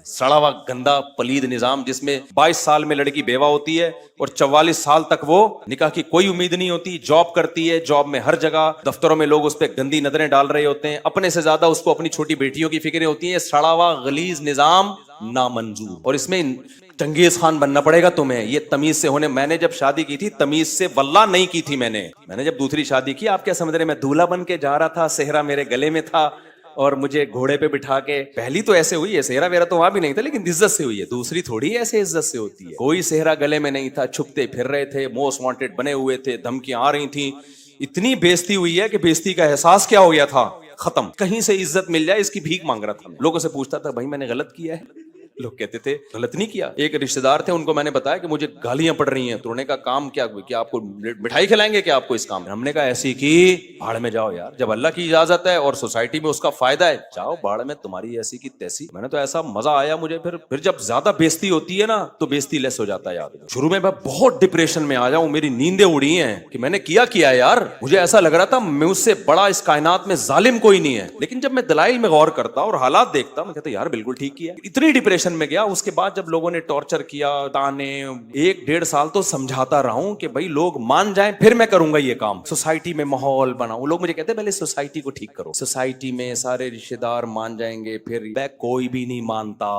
سڑا ہوا گندا پلید نظام جس میں 22 سال میں لڑکی بیوہ ہوتی ہے اور 44 سال تک وہ نکاح کی کوئی امید نہیں ہوتی. جاب کرتی ہے, جاب میں ہر جگہ دفتروں میں لوگ اس پہ گندی نظریں ڈال رہے ہوتے ہیں, اپنے سے زیادہ اس کو اپنی چھوٹی بیٹیوں کی فکریں ہوتی ہیں. سڑا ہوا غلیظ نظام نامنظور, اور اس میں چنگیز خان بننا پڑے گا تمہیں. یہ تمیز سے ہونے, میں نے جب شادی کی تھی تمیز سے واللہ نہیں کی تھی. میں نے جب دوسری شادی کی, آپ کیا سمجھ رہے, میں دولہا بن کے جا رہا تھا, صحرا میرے گلے میں تھا اور مجھے گھوڑے پہ بٹھا کے, پہلی تو ایسے ہوئی ہے, صحرا میرا تو وہاں بھی نہیں تھا لیکن عزت سے ہوئی ہے. دوسری تھوڑی ایسے عزت سے ہوتی ہے. کوئی صحرا گلے میں نہیں تھا, چھپتے پھر رہے تھے, موسٹ وانٹیڈ بنے ہوئے تھے, دھمکیاں آ رہی تھیں. اتنی بےزتی ہوئی ہے کہ بےزتی کا احساس کیا ہو گیا تھا, ختم. کہیں سے عزت مل جائے اس کی بھیک مانگ رہا تھا. لوگوں سے پوچھتا تھا بھائی میں نے غلط کیا ہے, لوگ کہتے تھے غلط نہیں کیا. ایک رشتہ دار تھے, ان کو میں نے بتایا کہ مجھے گالیاں پڑ رہی ہیں. تو انہوں نے کہا کام کیا, کیا آپ کو مٹھائی کھلائیں گے کیا آپ کو اس کام میں. ہم نے کہا ایسی کی بھاڑ میں جاؤ یار, جب اللہ کی اجازت ہے اور سوسائٹی میں اس کا فائدہ ہے, جاؤ بھاڑ میں, تمہاری ایسی کی تیسی. میں نے تو ایسا مزہ آیا مجھے. پھر جب زیادہ بےزتی ہوتی ہے نا تو بےزتی لیس ہو جاتا ہے یار. شروع میں بہت ڈپریشن میں آ جاؤں, میری نیندیں اڑی ہیں کہ میں نے کیا ہے یار. مجھے ایسا لگ رہا تھا مجھ سے بڑا اس کائنات میں ظالم کوئی نہیں ہے. لیکن جب میں دلائل میں غور کرتا اور حالات دیکھتا, میں کہتا یار بالکل ٹھیک کیا. اتنی ڈپریشن میں گیا. اس کے بعد جب لوگوں نے ٹارچر کیا, تانے, 1-1.5 سال تو سمجھاتا رہا ہوں کہ بھائی لوگ مان جائیں پھر میں کروں گا یہ کام. سوسائٹی میں ماحول بناؤں. لوگ مجھے کہتے ہیں پہلے سوسائٹی کو ٹھیک کرو, سوسائٹی میں سارے رشتہ دار مان جائیں گے, پھر کوئی بھی نہیں مانتا.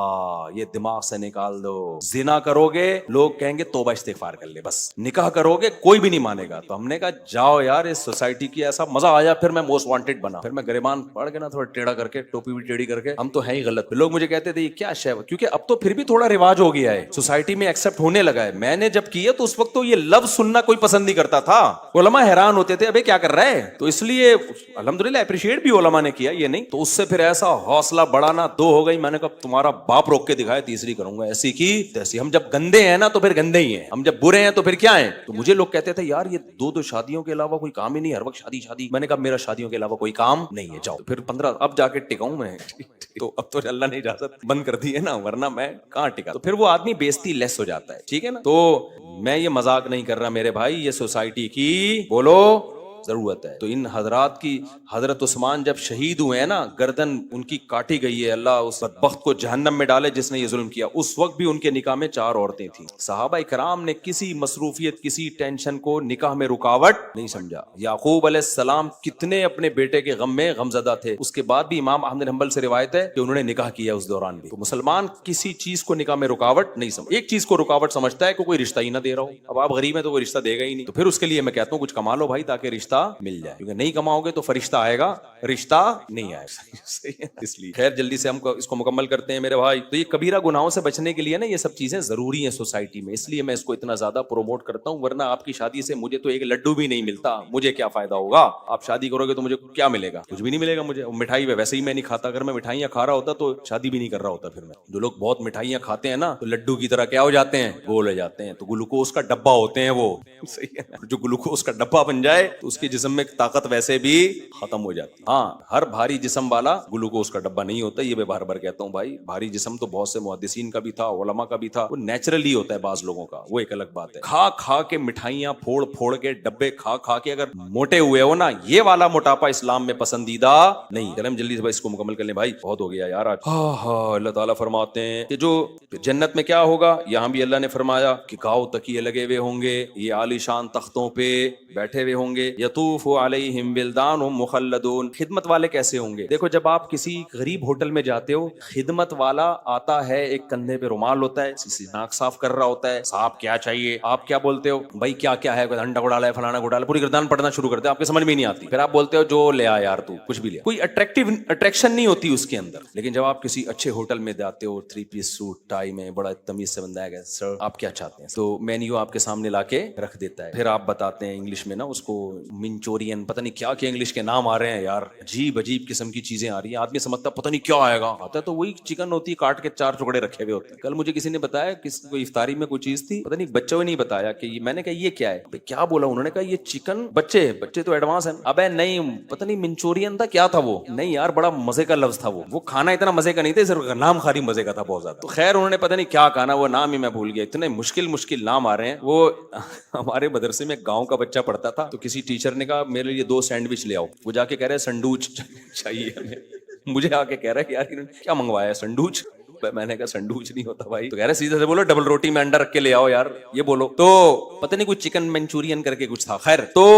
یہ دماغ سے نکال دو. زنا کرو گے لوگ کہیں گے توبہ استغفار کر لے, بس. نکاح کرو گے کوئی بھی نہیں مانے گا. تو ہم نے کہا جاؤ یار, اس سوسائٹی کی ایسا مزہ آیا. پھر میں موسٹ وانٹیڈ بنا. پھر میں گریبان پڑھ کے نا تھوڑا ٹیڑھا کر کے, ٹوپی بھی ٹیڑھی کر کے, ہم تو ہیں ہی غلط. لوگ مجھے کہتے تھے یہ کیا شے, کیونکہ اب تو پھر بھی تھوڑا رواج ہو گیا ہے, سوسائٹی میں ایکسپٹ ہونے لگا ہے. میں نے جب کیا تو اس وقت تو یہ لفظ سننا کوئی پسند نہیں کرتا تھا. علماء حیران ہوتے تھے ابے کیا کر رہا ہے. تو اس لیے الحمدللہ اپریشیٹ بھی علماء نے کیا, یہ نہیں. تو اس سے پھر ایسا حوصلہ بڑھانا 2 ہو گئی. میں نے کہا تمہارا باپ روک کے دکھائے, تیسری کروں گا ایسی کی تیسی. ہم جب گندے ہیں نا تو پھر گندے ہی ہیں, ہم جب برے ہیں تو پھر کیا ہیں. تو مجھے لوگ کہتے تھے یار یہ 2 شادیوں کے علاوہ کوئی کام ہی نہیں, ہر وقت شادی. میں نے کہا میرا شادیوں کے علاوہ کوئی کام نہیں ہے, جاؤ. پھر 15 اب جا کے ٹکاؤں میں. تو اب تو اللہ نے اجازت بند کر دی ہے نا, ورنہ میں کہاں ٹکا. تو پھر وہ آدمی بےزتی لیس ہو جاتا ہے, ٹھیک ہے نا. تو میں یہ مذاق نہیں کر رہا میرے بھائی, یہ سوسائٹی کی بولو ضرورت ہے. تو ان حضرات کی, حضرت عثمان جب شہید ہوئے ہیں نا, گردن ان کی کاٹی گئی ہے, اللہ اس بدبخت کو جہنم میں ڈالے جس نے یہ ظلم کیا. اس وقت بھی ان کے نکاح میں 4 عورتیں تھیں. صحابہ کرام نے کسی مصروفیت, کسی ٹینشن کو نکاح میں رکاوٹ نہیں سمجھا. یعقوب علیہ السلام کتنے اپنے بیٹے کے غم میں غمزدہ تھے, اس کے بعد بھی امام احمد بن حنبل سے روایت ہے کہ انہوں نے نکاح کیا اس دوران بھی. تو مسلمان کسی چیز کو نکاح میں رکاوٹ نہیں سمجھ, ایک چیز کو رکاوٹ سمجھتا ہے کہ کوئی رشتہ ہی نہ دے رہا ہو. اب آپ غریب ہیں تو کوئی رشتہ دے گا ہی نہیں. تو پھر اس کے لیے میں کہتا ہوں کچھ کما لو بھائی تاکہ رشتہ مل جائے, کیونکہ نہیں کماؤ گے تو فرشتہ آئے گا, رشتہ نہیں آئے گا. اس لیے خیر جلدی سے ہم اس کو مکمل کرتے ہیں میرے بھائی. تو یہ کبیرہ گناہوں سے بچنے کے لیے نا یہ سب چیزیں ضروری ہیں سوسائٹی میں, اس لیے میں اس کو اتنا زیادہ پروموٹ کرتا ہوں. ورنہ آپ کی شادی سے مجھے تو ایک لڈو بھی نہیں ملتا, مجھے کیا فائدہ ہوگا. آپ شادی کرو گے تو مجھے کیا ملے گا, کچھ بھی نہیں ملے گا مجھے. مٹھائی ویسے ہی میں نہیں کھاتا, اگر میں مٹھائیاں کھا رہا ہوتا تو شادی بھی نہیں کر رہا ہوتا. پھر میں, جو لوگ بہت مٹھائیاں کھاتے ہیں نا تو لڈو کی طرح کیا ہو جاتے ہیں, گول ہو جاتے ہیں. تو گلوکوز کا ڈبہ ہوتے ہیں وہ, صحیح ہے. جو گلوکوز کا ڈبہ بن جائے تو اس کے جسم میں طاقت ویسے بھی ختم ہو جاتی. ہاں ہر بھاری جسم والا گلوکوز کا ڈبہ نہیں ہوتا, یہ میں بار بار کہتا ہوں بھائی. بھاری جسم تو بہت سے محدثین کا بھی تھا, علماء کا بھی تھا, وہ نیچرلی ہوتا ہے بعض لوگوں کا, وہ ایک الگ بات ہے. کھا کھا کے مٹھائیاں پھوڑ پھوڑ کے ڈبے کھا کھا کے اگر موٹے ہوئے ہو نا, یہ والا موٹاپا اسلام میں پسندیدہ نہیں. چلیں جلدی سے اس کو مکمل کر لیں بھائی, بہت ہو گیا یار آج. اللہ تعالیٰ فرماتے ہیں کہ جو جنت میں کیا ہوگا, یہاں بھی اللہ نے فرمایا کہ گاؤ تکیے لگے ہوئے ہوں گے, یہ عالی شان تختوں پہ بیٹھے ہوئے ہوں گے, یا یطوف علیہم ولدان مخلدون. خدمت والے کیسے ہوں گے؟ دیکھو جب آپ کسی غریب ہوٹل میں جاتے ہو، خدمت والا آتا ہے، ایک کندھے پہ رومال ہوتا ہے، کسی ناک صاف کر رہا ہوتا ہے. صاحب کیا چاہیے؟ آپ کیا بولتے ہو؟ بھائی کیا کیا ہے، انڈا کو ڈالا ہے، فلانا کو ڈالا، پوری گردان پڑھنا شروع کرتے ہیں، آپ کے سمجھ میں نہیں آتی. پھر آپ بولتے ہو جو لے آ یار تو کچھ بھی لے. کوئی اٹریکشن نہیں ہوتی اس کے اندر. لیکن جب آپ کسی اچھے ہوٹل میں جاتے ہو، 3 پیس سوٹ ٹائی میں بڑا تمیز سے بندہ ہے، سر آپ کیا چاہتے ہیں، تو مینیو آپ کے سامنے لا کے رکھ دیتا ہے. پھر آپ بتاتے ہیں انگلش میں نا اس کو، منچورین، پتہ نہیں کیا کیا انگلش کے نام آ رہے ہیں یار، عجیب عجیب قسم کی چیزیں آ رہی ہیں. آدمی سمجھتا پتہ نہیں کیا آئے گا، آتا تو وہی چکن ہوتی ہے، کاٹ کے 4 ٹکڑے رکھے ہوئے ہوتے ہیں. کل مجھے کسی نے بتایا کوئی افطاری میں کوئی چیز تھی، پتہ نہیں بچوں نے نہیں بتایا کہ میں نے کہا یہ کیا ہے، کیا بولا انہوں نے، کہا یہ چکن. بچے تو ایڈوانس ہیں. ابے نہیں، پتہ نہیں منچورین تھا کیا تھا وہ، نہیں یار بڑا مزے کا لفظ تھا وہ کھانا اتنا مزے کا نہیں تھا، صرف نام خالی مزے کا تھا بہت زیادہ. تو خیر انہوں نے پتہ نہیں کیا کہا نا، وہ نام ہی میں بھول گیا. اتنے مشکل نام آ رہے ہیں. وہ ہمارے مدرسے میں گاؤں کا بچہ پڑھتا تھا، تو کسی ٹیچر نے کہا میرے لیے 2 سینڈوچ لے آؤ. وہ جا کے کہہ رہے سنڈوچ چاہیے ہمیں. مجھے آ کے کہہ رہا ہے کہ یار انہوں نے کیا منگوایا ہے، سنڈوچ. میں نے کہا سنڈوچ نہیں ہوتا بھائی. تو کہہ رہے سیدھے سے بولو ڈبل روٹی میں انڈا رکھ کے لے آؤ یار، یہ بولو. تو پتہ نہیں کوئی چکن منچورین کر کے کچھ تھا. خیر تو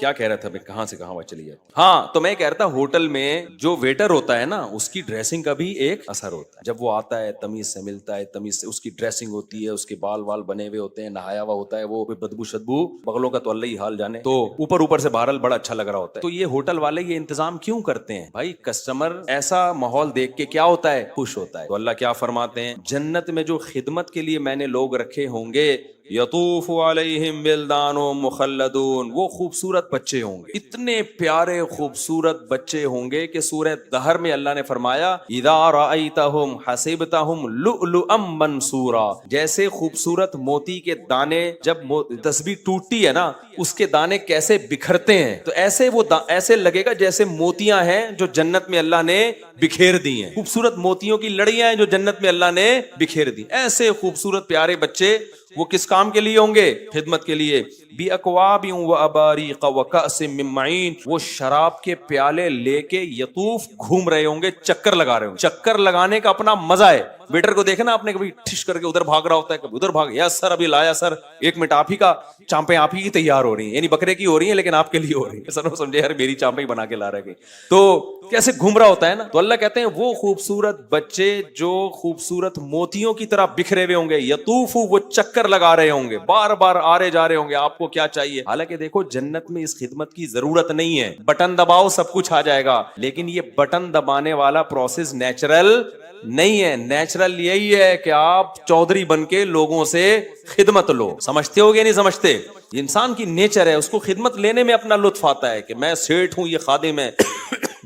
کیا کہہ رہا تھا میں، کہاں سے کہاں وہ چلی جاتی. ہاں تو میں کہہ رہا تھا ہوٹل میں جو ویٹر ہوتا ہے نا، اس کی ڈریسنگ کا بھی ایک اثر ہوتا ہے. جب وہ آتا ہے تمیز سے ملتا ہے، تمیز سے اس کی ڈریسنگ ہوتی ہے، اس کے بال بنے ہوئے ہوتے ہیں، نہایا ہوا ہوتا ہے، وہ کوئی بدبو شدبو بغلوں کا تو اللہ ہی حال جانے، تو اوپر سے بہرحال بڑا اچھا لگ رہا ہوتا ہے. تو یہ ہوٹل والے یہ انتظام کیوں کرتے ہیں بھائی؟ کسٹمر ایسا ماحول دیکھ کے کیا ہوتا ہے، خوش ہوتا ہے. تو اللہ کیا فرماتے ہیں، جنت میں جو خدمت کے لیے میں نے لوگ رکھے ہوں گے، یطوف علیہم ولدان مخلدون، وہ خوبصورت بچے ہوں گے، اتنے پیارے خوبصورت بچے ہوں گے کہ سورہ دہر میں اللہ نے فرمایا اذا رأیتہم حسبتہم لؤلؤا منثورا، جیسے خوبصورت موتی کے دانے جب تسبیح ٹوٹتی ہے نا، اس کے دانے کیسے بکھرتے ہیں، تو ایسے وہ ایسے لگے گا جیسے موتیاں ہیں جو جنت میں اللہ نے بکھیر دی ہیں. خوبصورت موتیوں کی لڑیاں ہیں جو جنت میں اللہ نے بکھیر دی. ایسے خوبصورت پیارے بچے وہ کس کام کے لیے ہوں گے؟ خدمت کے لیے. بِأَكْوَابٍ وَأَبَارِيقَ وَكَأْسٍ مِّن مَّعِينٍ، وہ شراب کے پیالے لے کے یطوف گھوم رہے ہوں گے، چکر لگا رہے ہوں گے. چکر لگانے کا اپنا مزہ ہے. ویٹر کو دیکھنا آپ نے، کبھی ٹھش کر کے ادھر بھاگ رہا ہوتا ہے، کبھی ادھر بھاگ، یس سر ابھی لایا سر، 1 منٹ آپ ہی کا، چامپیں آپ ہی کی تیار ہو رہی ہیں، یعنی بکرے کی ہو رہی ہیں لیکن آپ کے لیے ہو رہی ہیں. سر سمجھے یار میری چامپیں بنا کے لا رہے ہیں. تو کیسے گھوم رہا ہوتا ہے نا. تو اللہ کہتے ہیں وہ خوبصورت بچے جو خوبصورت موتیوں کی طرح بکھرے ہوئے ہوں گے، یطوف، وہ چکر لگا رہے ہوں گے، بار بار آرے جا رہے ہوں گے، آپ کو کیا چاہیے. حالانکہ دیکھو جنت میں اس خدمت کی ضرورت نہیں ہے، بٹن دباؤ سب کچھ آ جائے گا. لیکن یہ بٹن دبانے والا پروسیس نیچرل نہیں ہے. نیچرل یہی ہے کہ آپ چودھری بن کے لوگوں سے خدمت لو. سمجھتے ہو گے نہیں سمجھتے؟ یہ انسان کی نیچر ہے، اس کو خدمت لینے میں اپنا لطف آتا ہے کہ میں سیٹھ ہوں، یہ خادم ہے.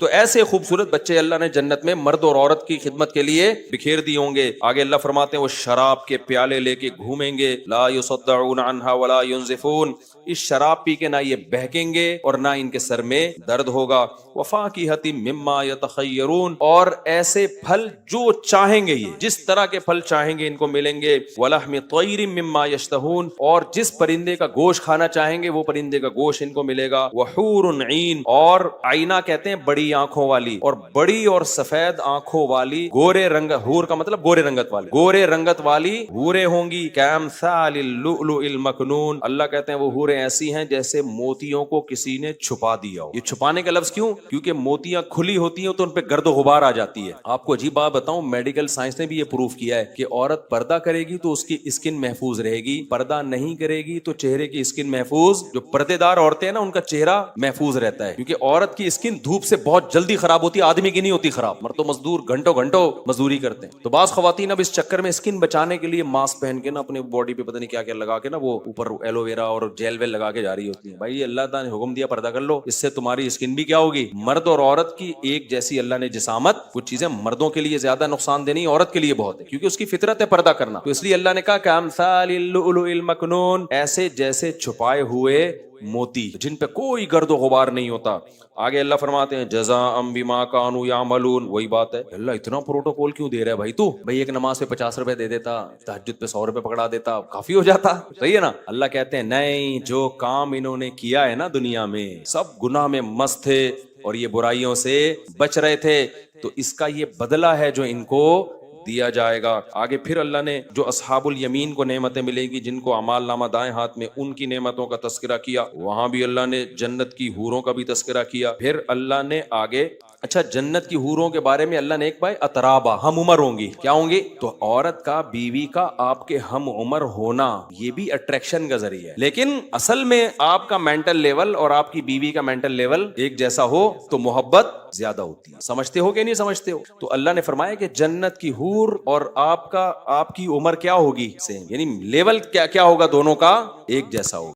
تو ایسے خوبصورت بچے اللہ نے جنت میں مرد اور عورت کی خدمت کے لیے بکھیر دی ہوں گے. آگے اللہ فرماتے ہیں وہ شراب کے پیالے لے کے گھومیں گے. لا يصدعون عنها ولا ينزفون، اس شراب پی کے نہ یہ بہکیں گے اور نہ ان کے سر میں درد ہوگا. وفاکہۃ مما یتخیرون، اور ایسے پھل جو چاہیں گے، یہ جس طرح کے پھل چاہیں گے ان کو ملیں گے. ولحم طیر مما یشتہون، اور جس پرندے کا گوشت کھانا چاہیں گے وہ پرندے کا گوشت ان کو ملے گا. وحور عین، اور آئینہ کہتے ہیں بڑی آنکھوں والی، اور بڑی اور سفید آنکھوں والی گورے رنگ، حور کا مطلب گورے رنگت والی، گورے رنگت والی حوریں ہوں گی. کامثال اللؤلؤ المکنون، اللہ کہتے ہیں وہ حوریں ایسی ہیں جیسے موتیوں کو کسی نے چھپا دیا ہو. یہ چھپانے کا لفظ کیوں؟ کیونکہ موتیاں کھلی ہوتی ہیں تو ان پہ گرد و غبار آ جاتی ہے. آپ کو عجیب بات بتاؤں، میڈیکل سائنس نے بھی یہ پروف کیا ہے کہ عورت پردہ کرے گی تو اس کی اسکن محفوظ رہے گی، پردہ نہیں کرے گی تو چہرے کی اسکن محفوظ، جو پردے دار عورتیں ہیں نا ان کا چہرہ محفوظ رہتا ہے. کیونکہ عورت کی اسکن دھوپ سے بہت جلدی خراب ہوتی ہے، آدمی کی نہیں ہوتی خراب. مرد و مزدور گھنٹوں مزدوری کرتے ہیں. تو بعض خواتین اب اس چکر میں اسکن بچانے کے لیے ماسک پہن کے نا اپنے باڈی پہ پتہ نہیں کیا کیا لگا کے نا، وہ اوپر ایلو ویرا اور جیل ویل لگا کے جا رہی ہوتی ہیں. بھائی اللہ تعالیٰ نے حکم دیا پردہ کر لو، اس سے تمہاری اسکن بھی کیا ہوگی، مرد اور عورت کی ایک جیسی اللہ نے جسامت. کچھ چیزیں مردوں کے لیے زیادہ نقصان دہ نہیں، عورت کے لیے بہت ہے، کیونکہ اس کی فطرت ہے پردہ کرنا. تو اس لیے اللہ نے کہا کہ امثال اللؤلؤ المکنون، ایسے جیسے چھپائے ہوئے موتی جن پہ کوئی گرد و غبار نہیں ہوتا. آگے اللہ فرماتے ہیں جزاء بما كانوا يعملون. وہی بات ہے، اللہ اتنا پروٹوکول کیوں دے رہا ہے بھائی؟ تو بھائی ایک نماز پہ 50 روپے دے دیتا، تہجد پہ 100 روپے پکڑا دیتا، کافی ہو جاتا. صحیح ہے نا؟ اللہ کہتے ہیں نہیں، جو کام انہوں نے کیا ہے نا دنیا میں، سب گناہ میں مست تھے اور یہ برائیوں سے بچ رہے تھے، تو اس کا یہ بدلہ ہے جو ان کو دیا جائے گا. آگے پھر اللہ نے جو اصحاب الیمین کو نعمتیں ملیں گی، جن کو اعمال نامہ دائیں ہاتھ میں، ان کی نعمتوں کا تذکرہ کیا. وہاں بھی اللہ نے جنت کی حوروں کا بھی تذکرہ کیا. پھر اللہ نے آگے اچھا جنت کی حوروں کے بارے میں اللہ نے ایک بھائی اترابا، ہم عمر ہوں گی. کیا ہوں گی؟ تو عورت کا، بیوی کا آپ کے ہم عمر ہونا یہ بھی اٹریکشن کا ذریعہ ہے، لیکن اصل میں آپ کا مینٹل لیول اور آپ کی بیوی کا مینٹل لیول ایک جیسا ہو تو محبت زیادہ ہوتی ہے. سمجھتے ہو کہ نہیں سمجھتے ہو؟ تو اللہ نے فرمایا کہ جنت کی حور اور آپ کی عمر کیا ہوگی؟ سیم، یعنی لیول کیا ہوگا دونوں کا ایک جیسا ہوگا.